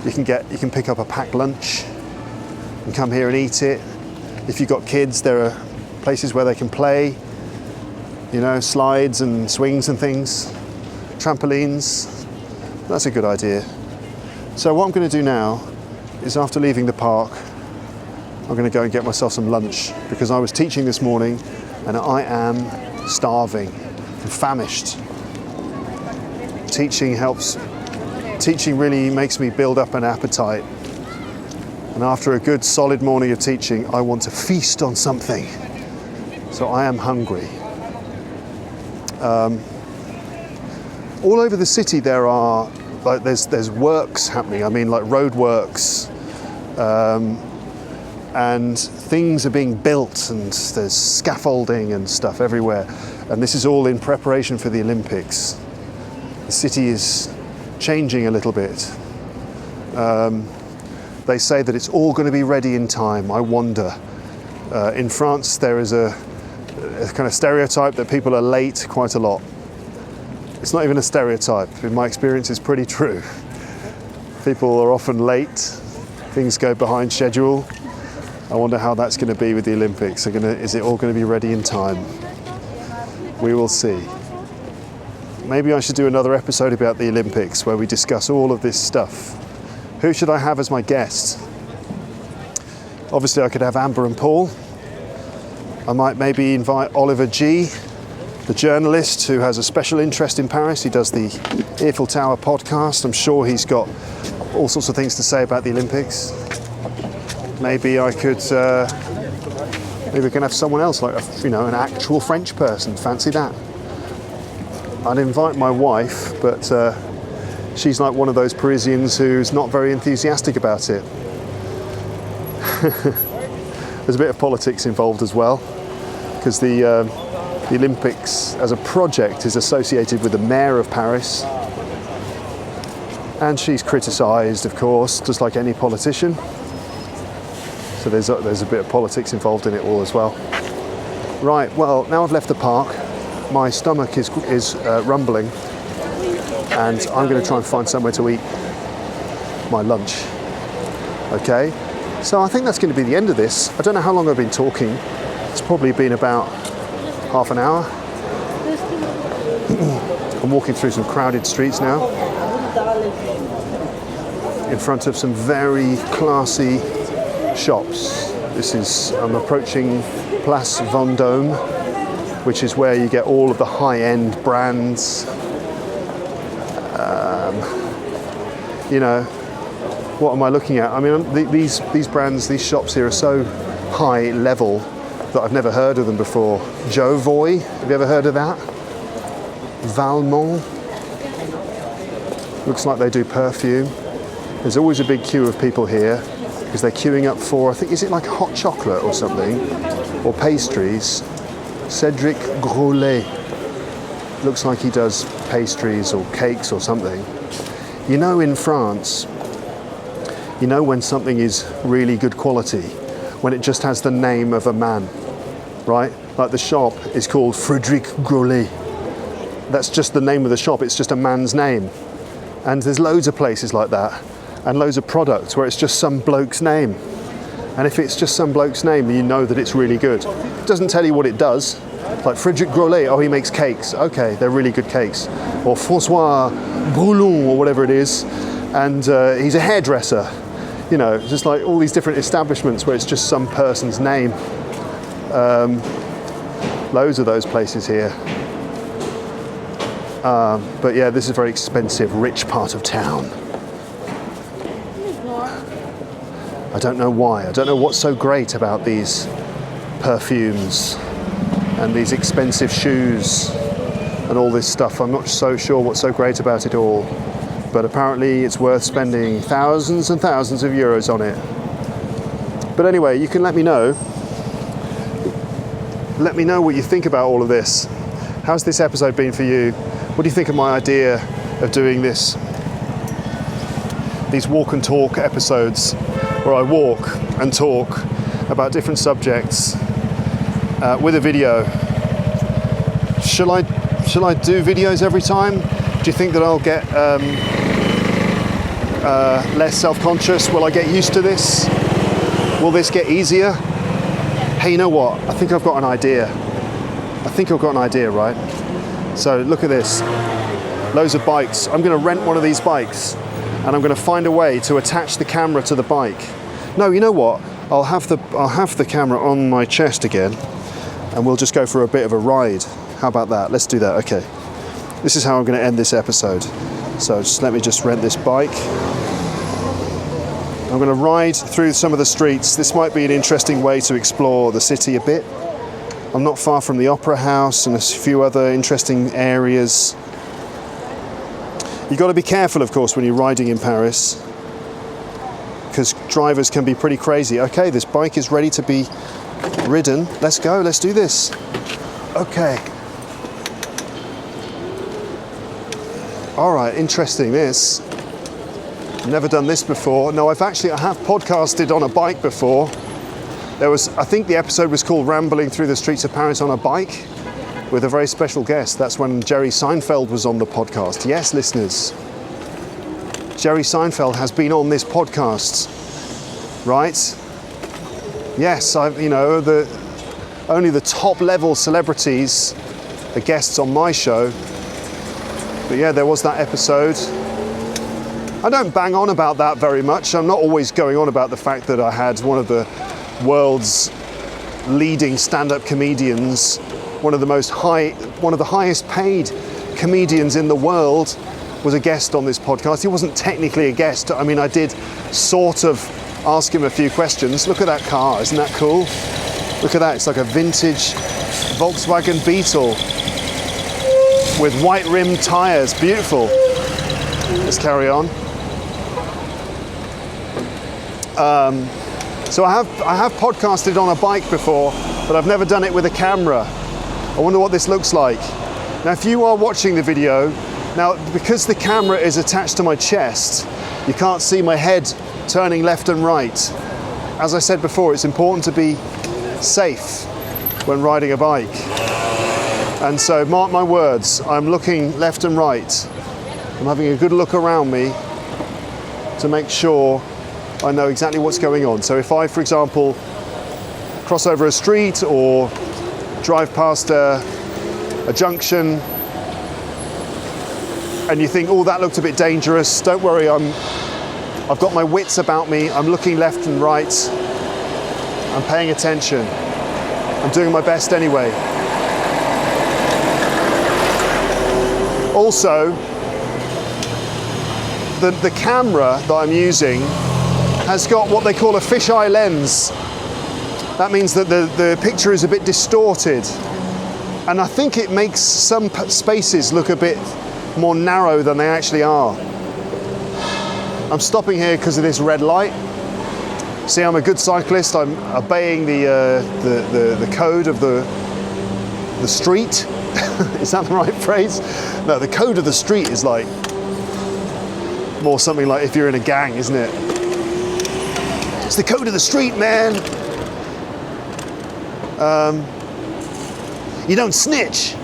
You can pick up a packed lunch and come here and eat it. If you've got kids, there are places where they can play, you know, slides and swings and things, trampolines. That's a good idea. So what I'm going to do now is, after leaving the park, I'm going to go and get myself some lunch because I was teaching this morning and I am starving. I'm famished. Teaching really makes me build up an appetite. And after a good solid morning of teaching, I want to feast on something. So I am hungry. All over the city there are, like, there's works happening. I mean, like road works, and things are being built, and there's scaffolding and stuff everywhere. And this is all in preparation for the Olympics. The city is changing a little bit. They say that it's all going to be ready in time. I wonder. In France, there is a kind of stereotype that people are late quite a lot. It's not even a stereotype. In my experience, it's pretty true. People are often late. Things go behind schedule. I wonder how that's going to be with the Olympics. Is it all going to be ready in time? We will see. Maybe I should do another episode about the Olympics where we discuss all of this stuff. Who should I have as my guest? Obviously, I could have Amber and Paul. I might maybe invite Oliver G., the journalist who has a special interest in Paris. He does the Eiffel Tower podcast. I'm sure he's got all sorts of things to say about the Olympics. Maybe I could, maybe we can have someone else, like an actual French person. Fancy that? I'd invite my wife, but she's like one of those Parisians who's not very enthusiastic about it. There's a bit of politics involved as well, because the Olympics as a project is associated with the mayor of Paris, and she's criticised, of course, just like any politician. So there's a bit of politics involved in it all as well. Right, well, now I've left the park, my stomach is rumbling, and I'm going to try and find somewhere to eat my lunch. Okay, so I think that's going to be the end of this. I don't know how long I've been talking. It's probably been about half an hour. I'm walking through some crowded streets now, in front of some very classy shops. I'm approaching Place Vendôme, which is where you get all of the high-end brands am. You know, what am I looking at? I mean, these brands, these shops here are so high level that I've never heard of them before. Jovoy, have you ever heard of that? Valmont. Looks like they do perfume. There's always a big queue of people here because they're queuing up for, I think, is it like hot chocolate or something? Or pastries. Cédric Grolet. Looks like he does pastries or cakes or something. You know, in France, you know when something is really good quality, when it just has the name of a man, right? Like the shop is called Frédéric Grolet. That's just the name of the shop, it's just a man's name. And there's loads of places like that, and loads of products where it's just some bloke's name. And if it's just some bloke's name, you know that it's really good. It doesn't tell you what it does. Like Frédéric Grolet, oh, he makes cakes. Okay, they're really good cakes. Or François Boulon, or whatever it is. And he's a hairdresser. You know, just like all these different establishments where it's just some person's name. Loads of those places here. But yeah, this is a very expensive, rich part of town. I don't know why. I don't know what's so great about these perfumes and these expensive shoes and all this stuff. I'm not so sure what's so great about it all. But apparently it's worth spending thousands and thousands of euros on it. But anyway, you can let me know. Let me know what you think about all of this. How's this episode been for you? What do you think of my idea of doing these walk and talk episodes where I walk and talk about different subjects with a video? Shall I do videos every time? Do you think that I'll get less self-conscious? Will I get used to this? Will this get easier? Hey, you know what? I think I've got an idea. Right? So look at this. Loads of bikes. I'm going to rent one of these bikes and I'm going to find a way to attach the camera to the bike. No, you know what? I'll have the camera on my chest again and we'll just go for a bit of a ride. How about that? Let's do that. Okay. This is how I'm going to end this episode. So let me rent this bike. I'm going to ride through some of the streets. This might be an interesting way to explore the city a bit. I'm not far from the Opera House and a few other interesting areas. You've got to be careful, of course, when you're riding in Paris, because drivers can be pretty crazy. Okay, this bike is ready to be ridden. Let's go, let's do this. Okay. All right, interesting this. I've never done this before. No, I have podcasted on a bike before. I think the episode was called Rambling Through the Streets of Paris on a Bike with a very special guest. That's when Jerry Seinfeld was on the podcast. Yes, listeners. Jerry Seinfeld has been on this podcast, right? Yes, only the top level celebrities are guests on my show. But yeah, there was that episode. I don't bang on about that very much. I'm not always going on about the fact that I had one of the world's leading stand-up comedians, one of the highest paid comedians in the world, was a guest on this podcast. He wasn't technically a guest. I mean, I did sort of ask him a few questions. Look at that car, isn't that cool? Look at that, it's like a vintage Volkswagen Beetle with white rimmed tires, beautiful. Let's carry on. So I have podcasted on a bike before, but I've never done it with a camera. I wonder what this looks like. Now, if you are watching the video, now because the camera is attached to my chest, you can't see my head turning left and right. As I said before, it's important to be safe when riding a bike. And so mark my words, I'm looking left and right. I'm having a good look around me to make sure I know exactly what's going on. So if I, for example, cross over a street or drive past a junction and you think, oh, that looked a bit dangerous, don't worry, I've got my wits about me, I'm looking left and right, I'm paying attention, I'm doing my best anyway. the camera that I'm using has got what they call a fisheye lens. That means that the picture is a bit distorted. And I think it makes some spaces look a bit more narrow than they actually are. I'm stopping here because of this red light. See, I'm a good cyclist. I'm obeying the code of the street. Is that the right phrase? No, the code of the street is like more something like if you're in a gang, isn't it? It's the code of the street, man. You don't snitch.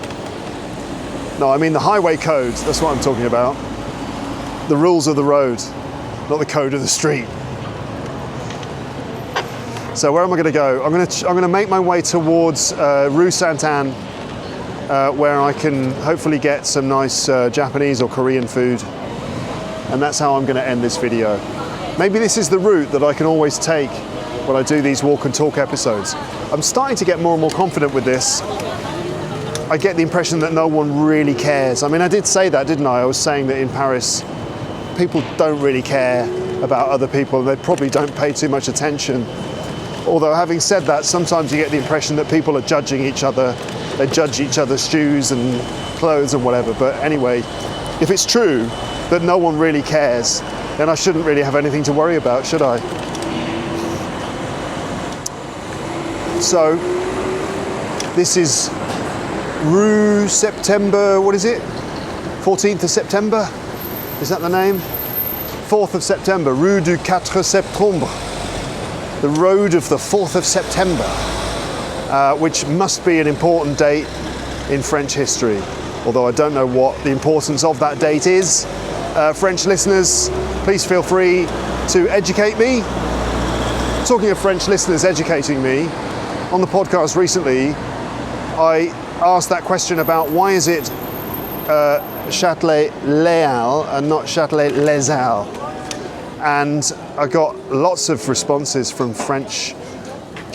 No, I mean the highway code. That's what I'm talking about. The rules of the road, not the code of the street. So where am I going to go? I'm going to make my way towards Rue Sainte-Anne, where I can hopefully get some nice Japanese or Korean food. And that's how I'm going to end this video. Maybe this is the route that I can always take when I do these walk and talk episodes. I'm starting to get more and more confident with this. I get the impression that no one really cares. I mean, I did say that, didn't I? I was saying that in Paris, people don't really care about other people. They probably don't pay too much attention. Although having said that, sometimes you get the impression that people are judging each other. They judge each other's shoes and clothes and whatever. But anyway, if it's true that no one really cares, then I shouldn't really have anything to worry about, should I? So, this is Rue Septembre, what is it? 14th of September? Is that the name? 4th of September, Rue du 4 Septembre. The road of the 4th of September, which must be an important date in French history, although I don't know what the importance of that date is. French listeners, please feel free to educate me. Talking of French listeners educating me, on the podcast recently, I asked that question about why is it Châtelet-Léal and not Châtelet-Les Halles? And I got lots of responses from French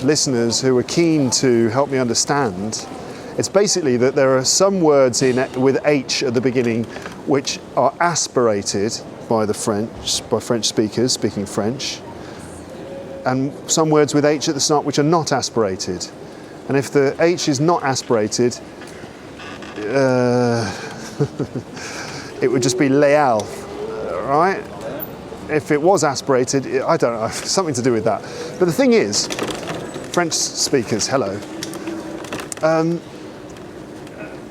listeners who were keen to help me understand. It's basically that there are some words with H at the beginning which are aspirated by French speakers speaking French, and some words with H at the start which are not aspirated. And if the H is not aspirated, it would just be Léal, right? If it was aspirated, I don't know, something to do with that. But the thing is, French speakers, hello.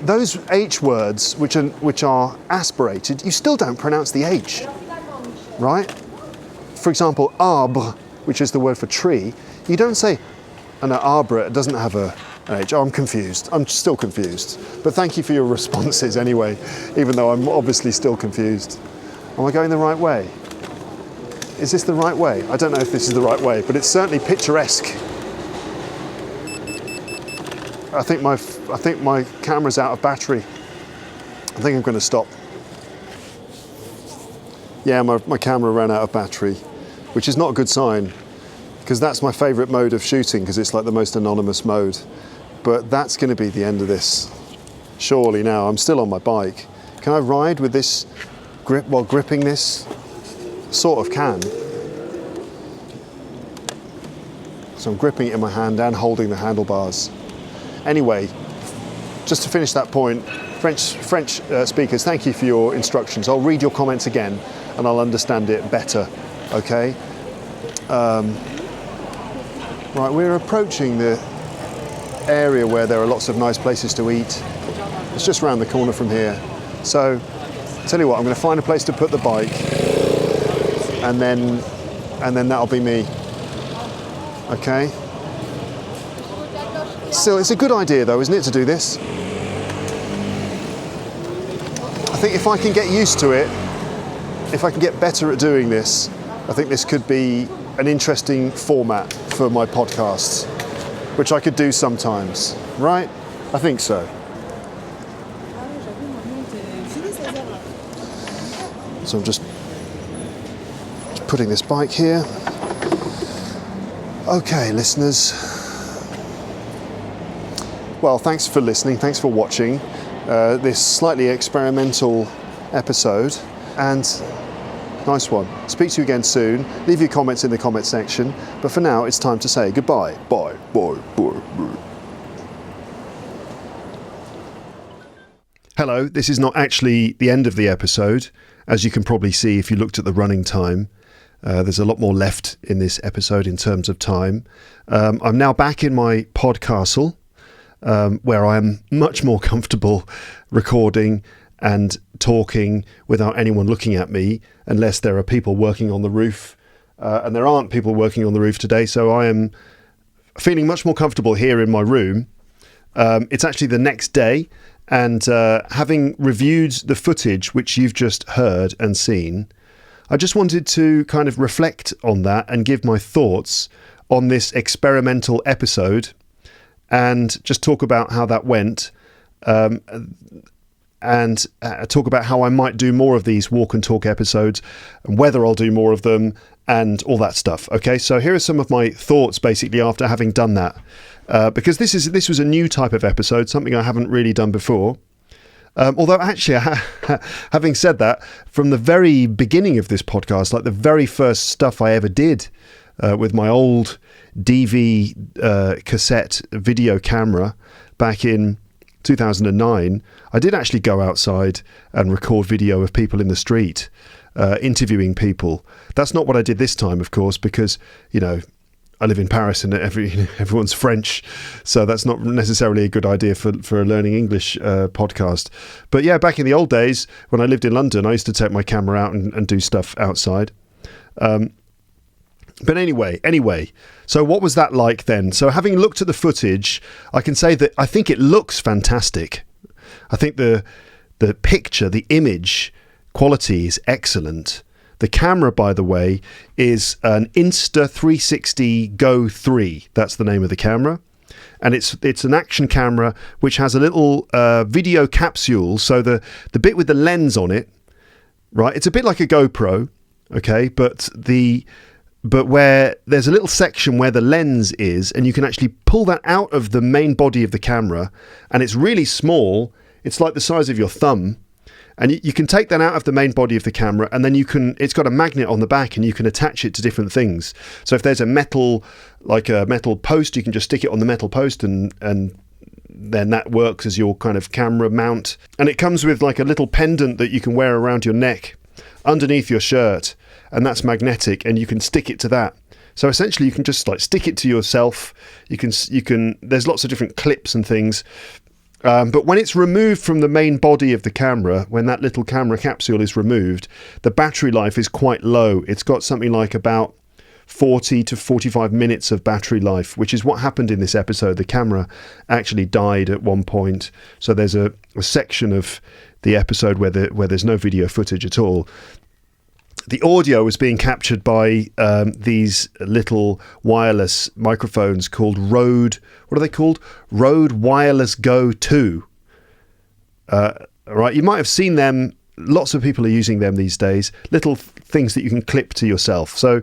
Those H words which are aspirated, you still don't pronounce the H, right? For example, arbre, which is the word for tree, you don't say, and an arbre doesn't have an H. Oh, I'm confused. I'm still confused. But thank you for your responses anyway, even though I'm obviously still confused. Am I going the right way? Is this the right way? I don't know if this is the right way, but it's certainly picturesque. I think my camera's out of battery. I think I'm going to stop. Yeah, my camera ran out of battery, which is not a good sign, because that's my favourite mode of shooting, because it's like the most anonymous mode. But that's going to be the end of this. Surely now, I'm still on my bike. Can I ride with this grip while gripping this? Sort of can. So I'm gripping it in my hand and holding the handlebars. Anyway, just to finish that point, French speakers, thank you for your instructions. I'll read your comments again and I'll understand it better, okay? Right, we're approaching the area where there are lots of nice places to eat. It's just around the corner from here. So, tell you what, I'm going to find a place to put the bike, and then that'll be me. Okay? Still, it's a good idea though, isn't it, to do this? I think if I can get used to it, if I can get better at doing this, I think this could be an interesting format for my podcasts, which I could do sometimes, right? I think so. So I'm just putting this bike here. Okay, listeners. Well, thanks for listening. Thanks for watching this slightly experimental episode. And Nice one. Speak to you again soon. Leave your comments in the comment section. But for now, it's time to say goodbye. Bye. Bye. Bye. Bye. Hello, this is not actually the end of the episode. As you can probably see if you looked at the running time, there's a lot more left in this episode in terms of time. I'm now back in my podcastle, where I am much more comfortable recording and talking without anyone looking at me, unless there are people working on the roof. And there aren't people working on the roof today, so I am feeling much more comfortable here in my room. It's actually the next day, and having reviewed the footage which you've just heard and seen, I just wanted to kind of reflect on that and give my thoughts on this experimental episode and just talk about how that went, and talk about how I might do more of these walk and talk episodes and whether I'll do more of them and all that stuff. Okay, so here are some of my thoughts basically after having done that, because this was a new type of episode, something I haven't really done before. Although actually, having said that, from the very beginning of this podcast, like the very first stuff I ever did with my old DV cassette video camera back in 2009, I did actually go outside and record video of people in the street, interviewing people. That's not what I did this time, of course, because, you know, I live in Paris and everyone's French, so that's not necessarily a good idea for a learning English podcast. But yeah, back in the old days, when I lived in London, I used to take my camera out and do stuff outside. But anyway, so what was that like then? So having looked at the footage, I can say that I think it looks fantastic. I think the picture, the image quality is excellent. The camera, by the way, is an Insta360 Go 3. That's the name of the camera. And it's an action camera which has a little video capsule. So the bit with the lens on it, right? It's a bit like a GoPro, okay? But where there's a little section where the lens is, and you can actually pull that out of the main body of the camera, and it's really small. It's like the size of your thumb. And you can take that out of the main body of the camera, and then it's got a magnet on the back, and you can attach it to different things. So if there's a metal post, you can just stick it on the metal post, and then that works as your kind of camera mount. And it comes with like a little pendant that you can wear around your neck underneath your shirt, and that's magnetic, and you can stick it to that. So essentially you can just like stick it to yourself. You can there's lots of different clips and things. But when it's removed from the main body of the camera, when that little camera capsule is removed, the battery life is quite low. It's got something like about 40 to 45 minutes of battery life, which is what happened in this episode. The camera actually died at one point. So there's a section of the episode where there's no video footage at all. The audio was being captured by these little wireless microphones called Rode. What are they called? Rode Wireless Go 2. Right, you might have seen them. Lots of people are using them these days. Little things that you can clip to yourself. So,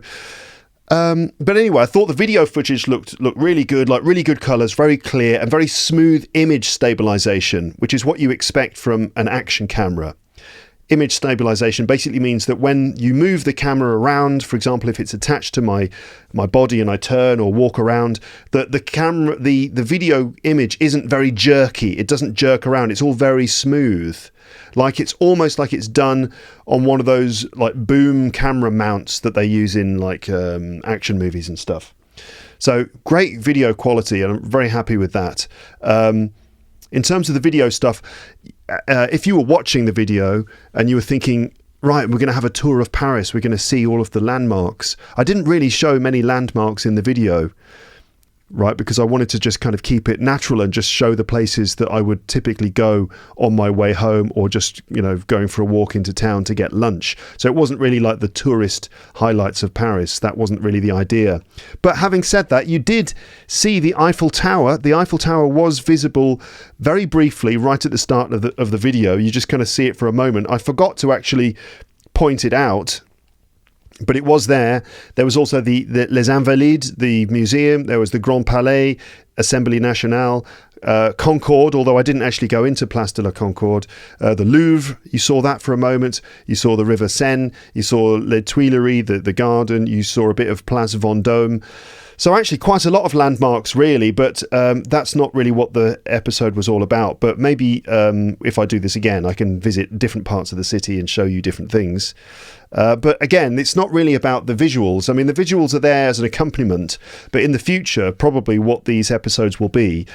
but anyway, I thought the video footage looked really good, like really good colours, very clear, and very smooth image stabilization, which is what you expect from an action camera. Image stabilization basically means that when you move the camera around, for example, if it's attached to my body and I turn or walk around, that the video image isn't very jerky. It doesn't jerk around. It's all very smooth. Like it's almost like it's done on one of those like boom camera mounts that they use in like action movies and stuff. So great video quality, and I'm very happy with that. In terms of the video stuff, if you were watching the video and you were thinking, right, we're going to have a tour of Paris, we're going to see all of the landmarks. I didn't really show many landmarks in the video, right, because I wanted to just kind of keep it natural and just show the places that I would typically go on my way home, or just, you know, going for a walk into town to get lunch. So it wasn't really like the tourist highlights of Paris. That wasn't really the idea. But having said that, you did see the Eiffel Tower. The Eiffel Tower was visible very briefly right at the start of the video. You just kind of see it for a moment. I forgot to actually point it out But it was there. There was also the Les Invalides, the museum. There was the Grand Palais, Assembly Nationale, Concorde, although I didn't actually go into Place de la Concorde. The Louvre, you saw that for a moment. You saw the River Seine. You saw Les Tuileries, the garden. You saw a bit of Place Vendôme. So actually quite a lot of landmarks, really, but that's not really what the episode was all about. But maybe if I do this again, I can visit different parts of the city and show you different things. But again, it's not really about the visuals. I mean, the visuals are there as an accompaniment, but in the future, probably what these episodes will be,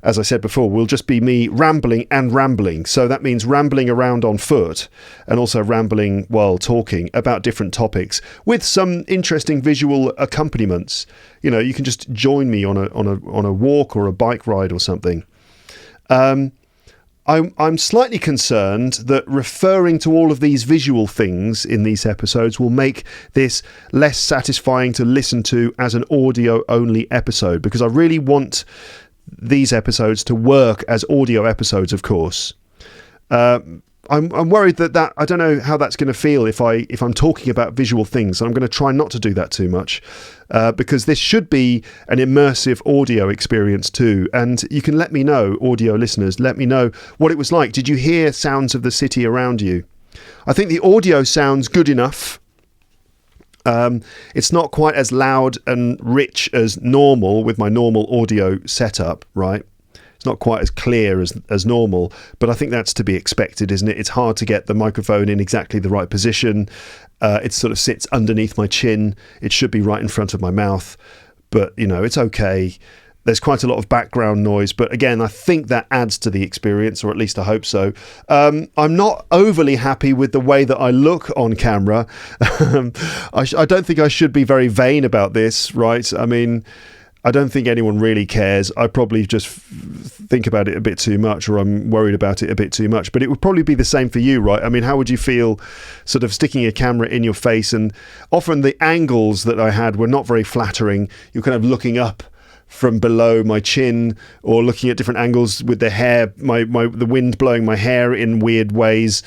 as I said before, will just be me rambling and rambling. So that means rambling around on foot and also rambling while talking about different topics with some interesting visual accompaniments. You know, you can just join me on a walk or a bike ride or something. I'm slightly concerned that referring to all of these visual things in these episodes will make this less satisfying to listen to as an audio-only episode, because I really want these episodes to work as audio episodes, of course. I'm worried that I don't know how that's going to feel if I'm talking about visual things. I'm going to try not to do that too much, because this should be an immersive audio experience too. And you can let me know, audio listeners, let me know what it was like. Did you hear sounds of the city around you? I think the audio sounds good enough. It's not quite as loud and rich as normal with my normal audio setup, right? It's not quite as clear as normal, but I think that's to be expected, isn't it? It's hard to get the microphone in exactly the right position. It sort of sits underneath my chin. It should be right in front of my mouth, but you know, it's okay. There's quite a lot of background noise, but again, I think that adds to the experience, or at least I hope so. I'm not overly happy with the way that I look on camera. I don't think I should be very vain about this, right? I mean, I don't think anyone really cares. I probably just think about it a bit too much, or I'm worried about it a bit too much. But it would probably be the same for you, right? I mean, how would you feel sort of sticking a camera in your face? And often the angles that I had were not very flattering. You're kind of looking up from below my chin, or looking at different angles with the hair, the wind blowing my hair in weird ways.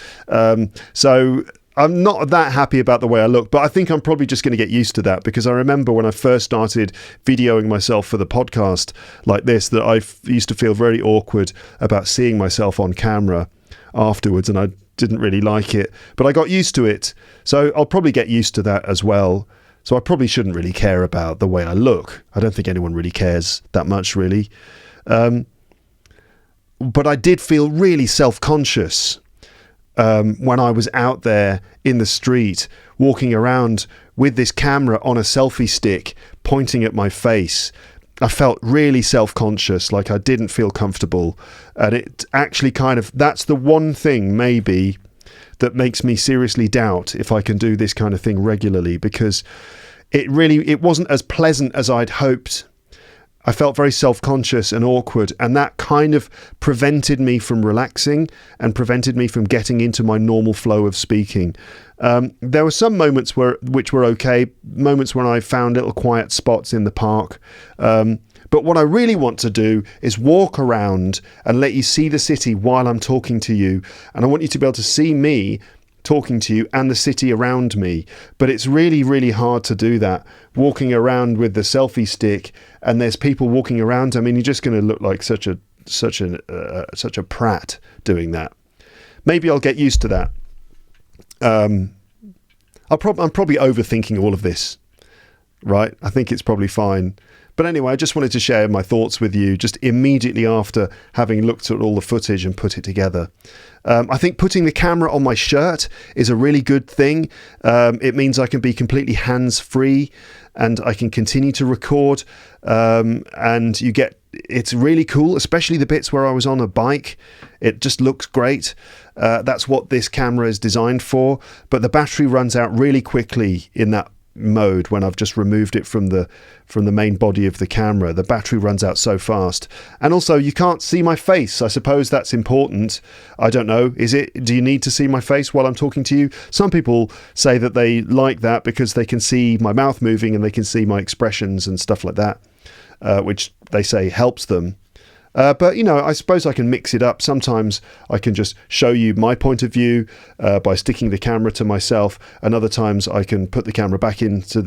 So I'm not that happy about the way I look, but I think I'm probably just going to get used to that, because I remember when I first started videoing myself for the podcast like this, that I used to feel very awkward about seeing myself on camera afterwards, and I didn't really like it, but I got used to it. So I'll probably get used to that as well. So I probably shouldn't really care about the way I look. I don't think anyone really cares that much, really. But I did feel really self-conscious when I was out there in the street, walking around with this camera on a selfie stick, pointing at my face. I felt really self-conscious, like I didn't feel comfortable. And it actually that's the one thing maybe that makes me seriously doubt if I can do this kind of thing regularly, because it wasn't as pleasant as I'd hoped. I felt very self-conscious and awkward, and that kind of prevented me from relaxing and prevented me from getting into my normal flow of speaking. There were some moments which were okay, moments when I found little quiet spots in the park. But what I really want to do is walk around and let you see the city while I'm talking to you. And I want you to be able to see me talking to you and the city around me. But it's really, really hard to do that, walking around with the selfie stick and there's people walking around. I mean, you're just going to look like such a prat doing that. Maybe I'll get used to that. I'm probably overthinking all of this, right? I think it's probably fine. But anyway, I just wanted to share my thoughts with you just immediately after having looked at all the footage and put it together. I think putting the camera on my shirt is a really good thing. It means I can be completely hands-free and I can continue to record. And it's really cool, especially the bits where I was on a bike. It just looks great. That's what this camera is designed for. But the battery runs out really quickly in that mode when I've just removed it from the main body of the camera. The battery runs out so fast, and also you can't see my face. I suppose that's important. I don't know, do you need to see my face while I'm talking to you? Some people say that they like that because they can see my mouth moving and they can see my expressions and stuff like that, which they say helps them. But, I suppose I can mix it up. Sometimes I can just show you my point of view by sticking the camera to myself, and other times I can put the camera back into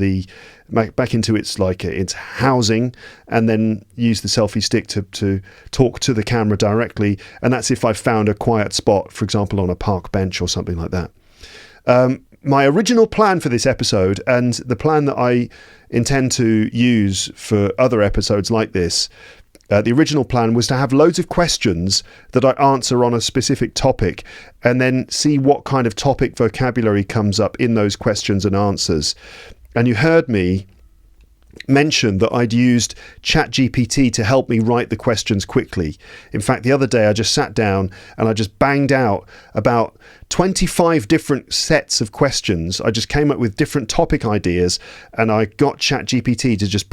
its housing, and then use the selfie stick to talk to the camera directly. And that's if I've found a quiet spot, for example, on a park bench or something like that. My original plan for this episode, and the plan that I intend to use for other episodes like this, the original plan was to have loads of questions that I answer on a specific topic, and then see what kind of topic vocabulary comes up in those questions and answers. And you heard me mention that I'd used ChatGPT to help me write the questions quickly. In fact, the other day I just sat down and I just banged out about 25 different sets of questions. I just came up with different topic ideas, and I got ChatGPT to just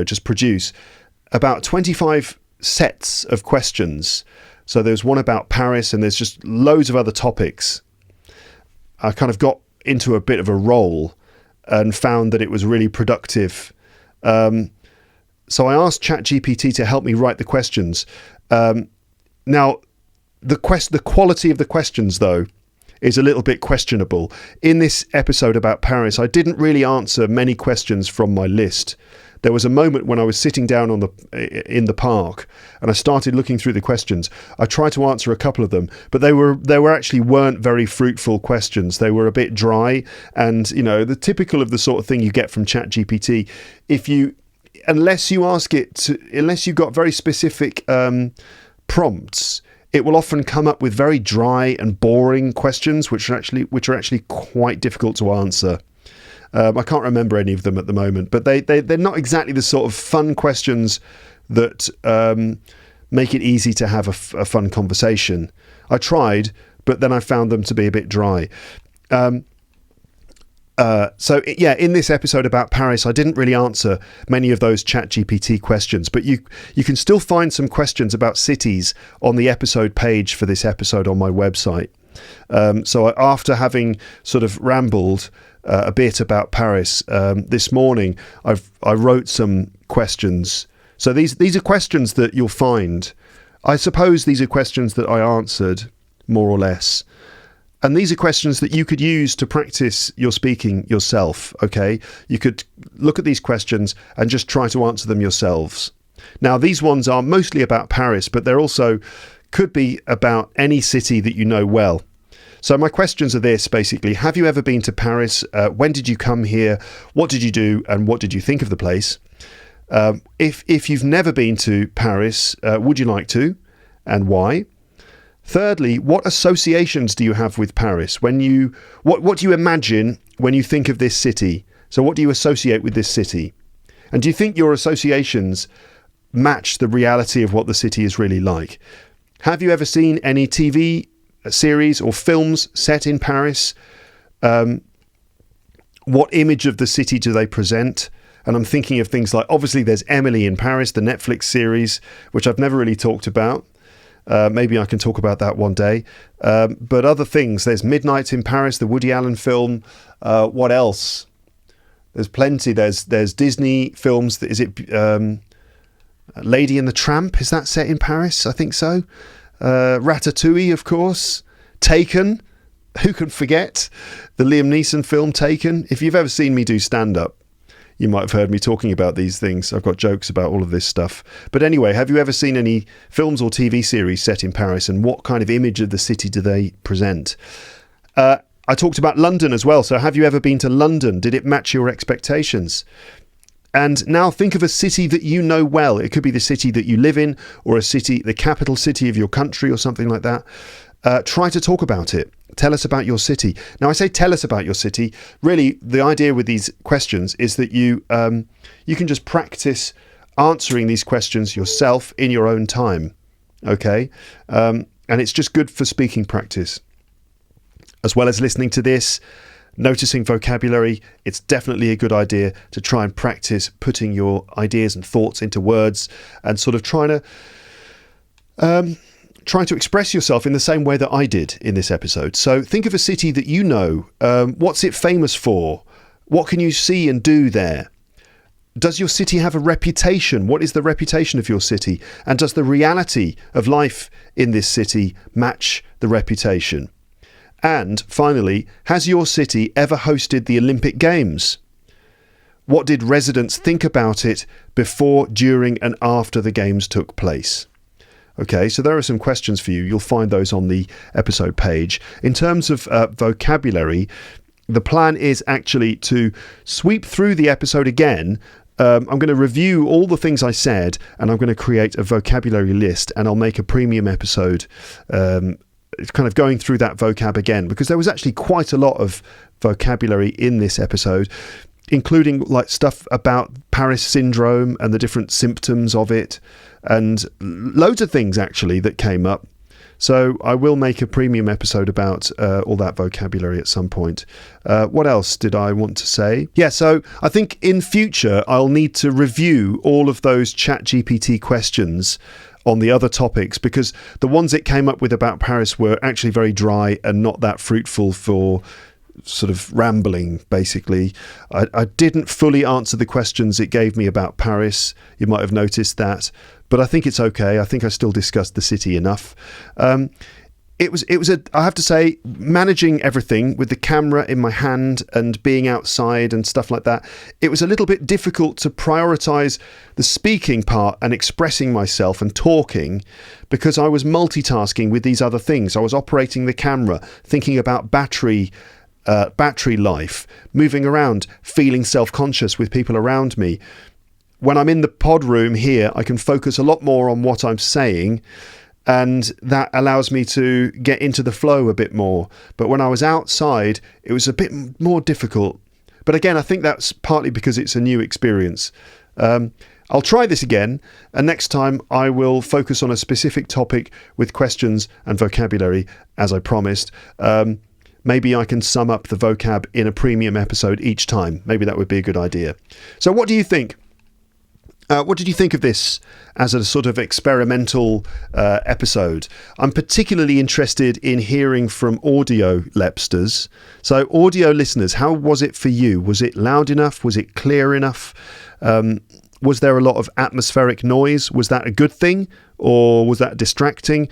just produce about 25 sets of questions. So there's one about Paris, and there's just loads of other topics. I kind of got into a bit of a role and found that it was really productive. So I asked ChatGPT to help me write the questions. Now, the quality of the questions, though, is a little bit questionable. In this episode about Paris, I didn't really answer many questions from my list. There was a moment when I was sitting down in the park, and I started looking through the questions. I tried to answer a couple of them, but they weren't very fruitful questions. They were a bit dry, and the typical of the sort of thing you get from ChatGPT. Unless you've got very specific prompts, it will often come up with very dry and boring questions, which are actually quite difficult to answer. I can't remember any of them at the moment, but they're not exactly the sort of fun questions that make it easy to have a fun conversation. I tried, but then I found them to be a bit dry. In this episode about Paris, I didn't really answer many of those ChatGPT questions, but you can still find some questions about cities on the episode page for this episode on my website. So after having sort of rambled a bit about Paris this morning, I wrote some questions. So these are questions that you'll find. I suppose these are questions that I answered more or less. And these are questions that you could use to practice your speaking yourself, okay? You could look at these questions and just try to answer them yourselves. Now, these ones are mostly about Paris, but they're also could be about any city that you know well. So my questions are this, basically. Have you ever been to Paris? When did you come here? What did you do? And what did you think of the place? If you've never been to Paris, would you like to? And why? Thirdly, what associations do you have with Paris? What do you imagine when you think of this city? So what do you associate with this city? And do you think your associations match the reality of what the city is really like? Have you ever seen any TV series or films set in Paris? What image of the city do they present? And I'm thinking of things like, obviously there's Emily in Paris, the Netflix series, which I've never really talked about. Maybe I can talk about that one day. But other things, there's Midnight in Paris, the Woody Allen film. What else? There's plenty. There's Disney films. Is it Lady and the Tramp? Is that set in Paris? I think so. Ratatouille, of course. Taken. Who can forget the Liam Neeson film Taken? If you've ever seen me do stand-up, you might have heard me talking about these things. I've got jokes about all of this stuff. But anyway, have you ever seen any films or TV series set in Paris, and what kind of image of the city do they present? I talked about London as well. So have you ever been to London? Did it match your expectations? And now think of a city that you know well. It could be the city that you live in, or the capital city of your country, or something like that. Try to talk about it. Tell us about your city. Now, I say tell us about your city. Really, the idea with these questions is that you can just practice answering these questions yourself in your own time. Okay? And it's just good for speaking practice. As well as listening to this, noticing vocabulary, it's definitely a good idea to try and practice putting your ideas and thoughts into words, and sort of trying to express yourself in the same way that I did in this episode. So think of a city that you know. What's it famous for? What can you see and do there? Does your city have a reputation? What is the reputation of your city? And does the reality of life in this city match the reputation? And finally, has your city ever hosted the Olympic Games? What did residents think about it before, during and after the Games took place? Okay, so there are some questions for you. You'll find those on the episode page. In terms of vocabulary, the plan is actually to sweep through the episode again. I'm going to review all the things I said, and I'm going to create a vocabulary list, and I'll make a premium episode kind of going through that vocab again, because there was actually quite a lot of vocabulary in this episode, including like stuff about Paris syndrome and the different symptoms of it, and loads of things actually that came up. So I will make a premium episode about all that vocabulary at some point. What else did I want to say? Yeah, so I think in future I'll need to review all of those ChatGPT questions on the other topics, because the ones it came up with about Paris were actually very dry and not that fruitful for sort of rambling, basically. I didn't fully answer the questions it gave me about Paris. You might have noticed that. But I think it's okay. I think I still discussed the city enough. It was I have to say, managing everything with the camera in my hand and being outside and stuff like that, it was a little bit difficult to prioritize the speaking part and expressing myself and talking, because I was multitasking with these other things. I was operating the camera, thinking about battery life, moving around, feeling self-conscious with people around me. When I'm in the pod room here, I can focus a lot more on what I'm saying, and that allows me to get into the flow a bit more. But when I was outside, it was a bit more difficult. But again, I think that's partly because it's a new experience. I'll try this again, and next time I will focus on a specific topic with questions and vocabulary, as I promised. Maybe I can sum up the vocab in a premium episode each time. Maybe that would be a good idea. So what do you think? What did you think of this as a sort of experimental episode? I'm particularly interested in hearing from audio lepsters. So audio listeners, how was it for you? Was it loud enough? Was it clear enough? Was there a lot of atmospheric noise? Was that a good thing, or was that distracting?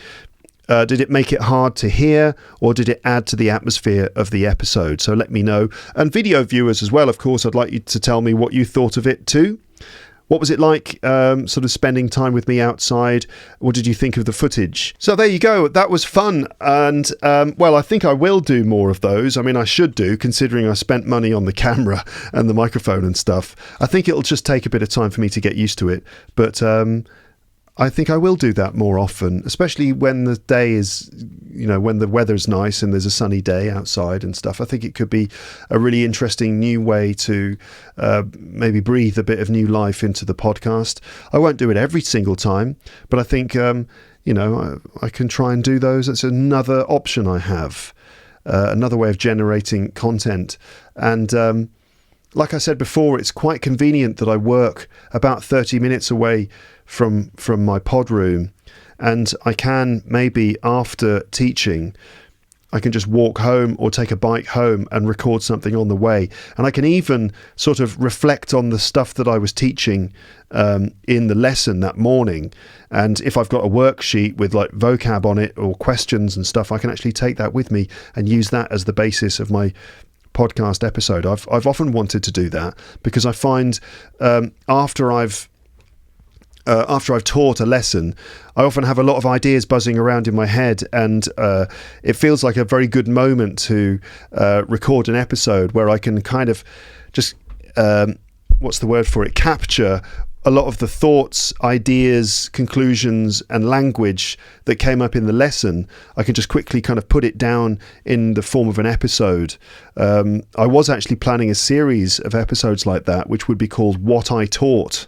Did it make it hard to hear, or did it add to the atmosphere of the episode? So let me know. And video viewers as well, of course, I'd like you to tell me what you thought of it too. What was it like sort of spending time with me outside? What did you think of the footage? So there you go. That was fun. And, well, I think I will do more of those. I mean, I should do, considering I spent money on the camera and the microphone and stuff. I think it'll just take a bit of time for me to get used to it. But I think I will do that more often, especially when the day is, when the weather's nice and there's a sunny day outside and stuff. I think it could be a really interesting new way to maybe breathe a bit of new life into the podcast. I won't do it every single time, but I think, I can try and do those. It's another option I have, another way of generating content. And like I said before, it's quite convenient that I work about 30 minutes away from my pod room, and I can maybe after teaching I can just walk home or take a bike home and record something on the way, and I can even sort of reflect on the stuff that I was teaching in the lesson that morning. And if I've got a worksheet with like vocab on it or questions and stuff, I can actually take that with me and use that as the basis of my podcast episode. I've often wanted to do that, because I find after I've taught a lesson, I often have a lot of ideas buzzing around in my head, and it feels like a very good moment to record an episode where I can kind of just, what's the word for it, capture a lot of the thoughts, ideas, conclusions and language that came up in the lesson. I can just quickly kind of put it down in the form of an episode. I was actually planning a series of episodes like that, which would be called What I Taught,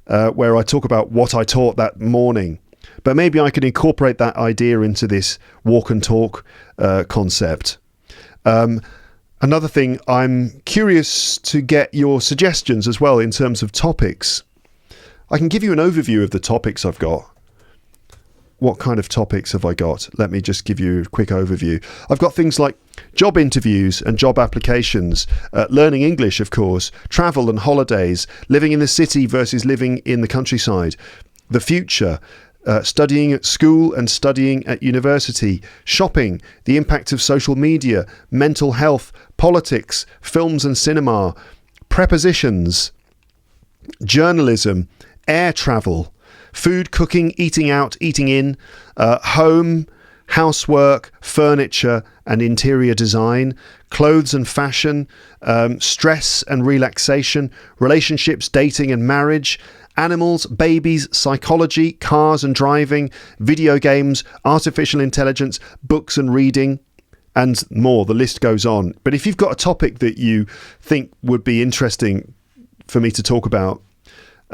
where I talk about what I taught that morning. But maybe I could incorporate that idea into this walk and talk concept. Another thing, I'm curious to get your suggestions as well in terms of topics. I can give you an overview of the topics I've got. what kind of topics have I got? Let me just give you a quick overview. I've got things like job interviews and job applications, learning English, of course, travel and holidays, living in the city versus living in the countryside, the future, studying at school and studying at university, shopping, the impact of social media, mental health, politics, films and cinema, prepositions, journalism, air travel, food, cooking, eating out, eating in, home, housework, furniture and interior design, clothes and fashion, stress and relaxation, relationships, dating and marriage, animals, babies, psychology, cars and driving, video games, artificial intelligence, books and reading, and more. The list goes on. But if you've got a topic that you think would be interesting for me to talk about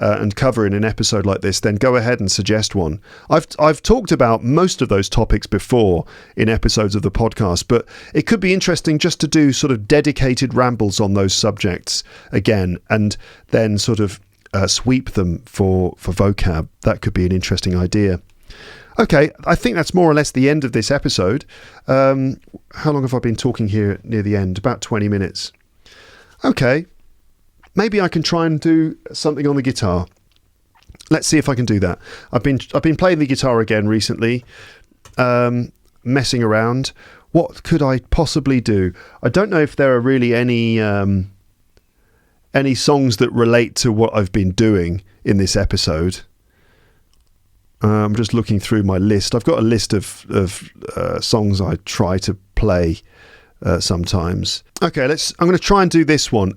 and cover in an episode like this, then go ahead and suggest one. I've talked about most of those topics before in episodes of the podcast, but it could be interesting just to do sort of dedicated rambles on those subjects again, and then sort of sweep them for vocab. That could be an interesting idea. Okay, I think that's more or less the end of this episode. How long have I been talking here near the end? About 20 minutes. Okay, maybe I can try and do something on the guitar. Let's see if I can do that. I've been playing the guitar again recently, messing around. What could I possibly do? I don't know if there are really any songs that relate to what I've been doing in this episode. I'm just looking through my list. I've got a list of songs I try to play sometimes. Okay, I'm going to try and do this one.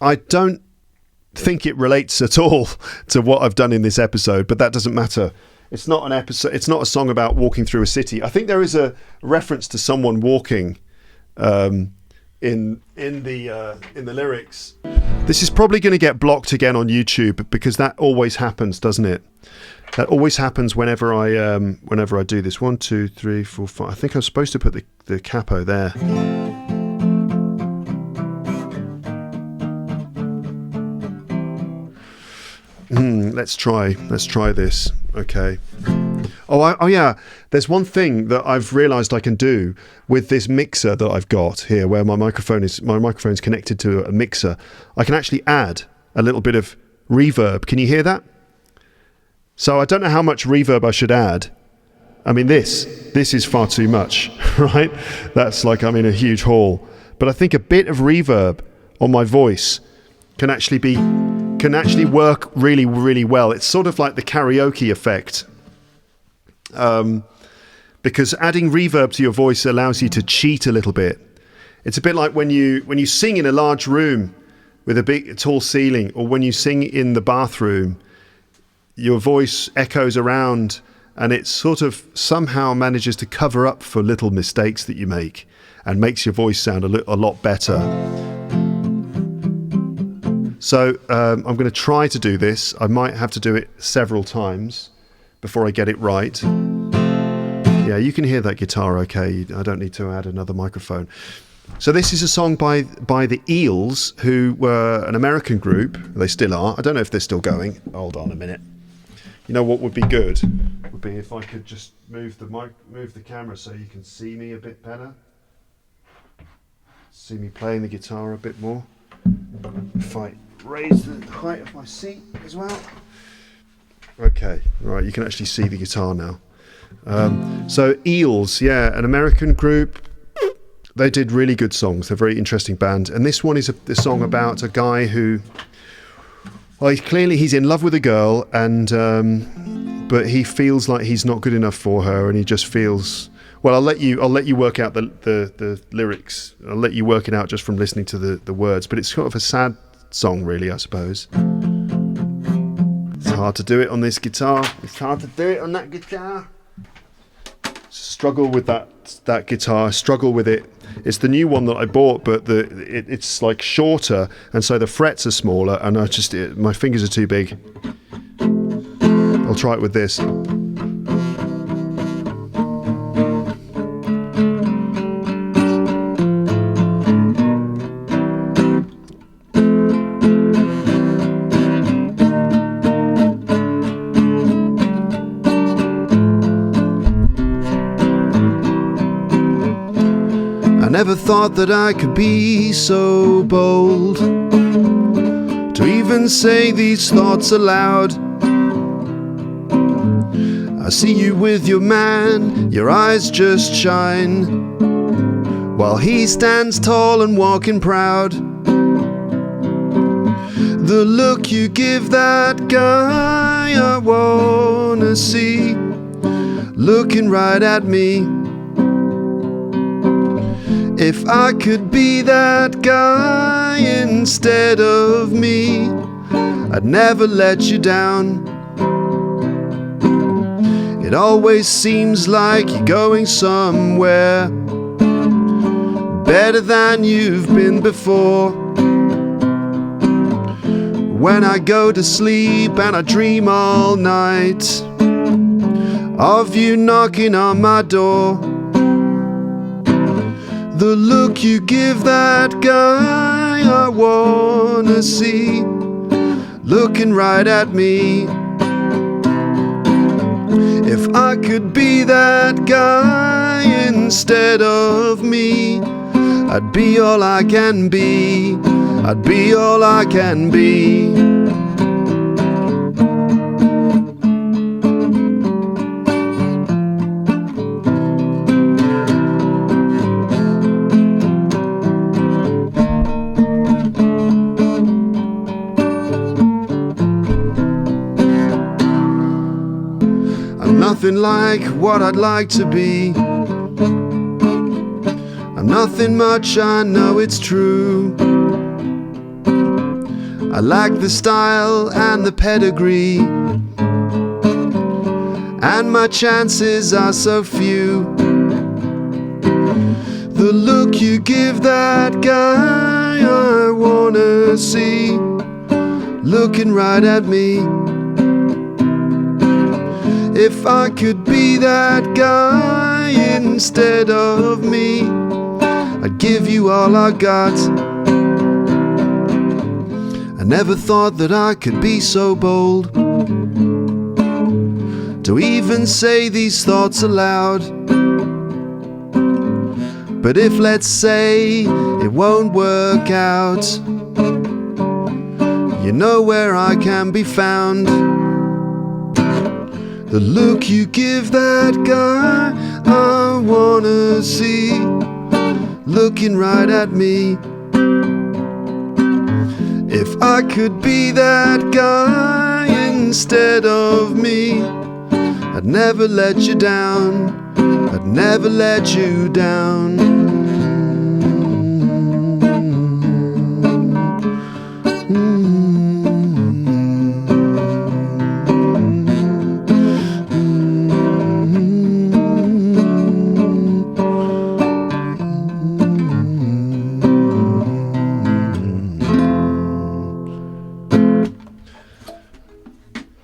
I don't think it relates at all to what I've done in this episode, but that doesn't matter. It's not an episode. It's not a song about walking through a city. I think there is a reference to someone walking in the lyrics. This is probably going to get blocked again on YouTube because that always happens, doesn't it? That always happens whenever I do this. 1, 2, 3, 4, 5. I think I'm supposed to put the capo there. Let's try this. Okay. Oh yeah, there's one thing that I've realized I can do with this mixer that I've got here, where my microphone's connected to a mixer. I can actually add a little bit of reverb. Can you hear that? So I don't know how much reverb I should add. I mean, this is far too much, right? That's like I'm in a huge hall. But I think a bit of reverb on my voice can actually work really, really well. It's sort of like the karaoke effect. Because adding reverb to your voice allows you to cheat a little bit. It's a bit like when you sing in a large room with a big tall ceiling, or when you sing in the bathroom, your voice echoes around and it sort of somehow manages to cover up for little mistakes that you make and makes your voice sound a lot better. So I'm going to try to do this. I might have to do it several times before I get it right. Yeah, you can hear that guitar okay. I don't need to add another microphone. So this is a song by the Eels, who were an American group. They still are. I don't know if they're still going. Hold on a minute. You know what would be good? Would be if I could just move the camera so you can see me a bit better. See me playing the guitar a bit more. If I raise the height of my seat as well. Okay, right, you can actually see the guitar now. So Eels, yeah, an American group. They did really good songs. They're a very interesting band. And this one is a song about a guy who, well, he's in love with a girl, and but he feels like he's not good enough for her, and he just feels. Well, I'll let you work out the lyrics. I'll let you work it out just from listening to the words. But it's sort of a sad song, really, I suppose. It's hard to do it on this guitar. It's hard to do it on that guitar. Struggle with that guitar. Struggle with it. It's the new one that I bought, but it's like shorter, and so the frets are smaller, and my fingers are too big. I'll try it with this. never thought that I could be so bold to even say these thoughts aloud. I see you with your man, your eyes just shine, while he stands tall and walking proud. The look you give that guy, I wanna see, looking right at me. If I could be that guy instead of me, I'd never let you down. It always seems like you're going somewhere better than you've been before. When I go to sleep and I dream all night of you knocking on my door, the look you give that guy, I wanna see, looking right at me. If I could be that guy instead of me, I'd be all I can be, I'd be all I can be. I'm nothing like what I'd like to be. I'm nothing much, I know it's true. I lack the style and the pedigree, and my chances are so few. The look you give that guy, I wanna see, looking right at me. If I could be that guy instead of me, I'd give you all I got. I never thought that I could be so bold to even say these thoughts aloud. But if, let's say, it won't work out, you know where I can be found. The look you give that guy, I wanna see, looking right at me. If I could be that guy instead of me, I'd never let you down, I'd never let you down.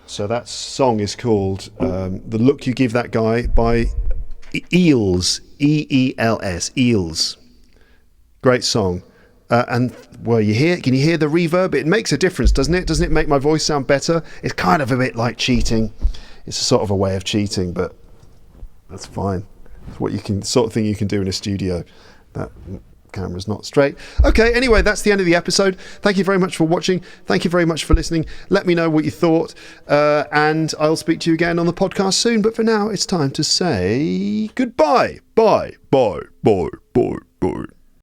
So that song is called The Look You Give That Guy by Eels, E-E-L-S, Eels. Great song. And well, can you hear the reverb? It makes a difference, doesn't it? Doesn't it make my voice sound better? It's kind of a bit like cheating. It's a sort of a way of cheating, but that's fine. It's sort of thing you can do in a studio. That camera's not straight. Okay, anyway, that's the end of the episode. Thank you very much for watching. Thank you very much for listening. Let me know what you thought, and I'll speak to you again on the podcast soon. But for now, it's time to say goodbye. Bye. Bye. Bye. Bye. Bye.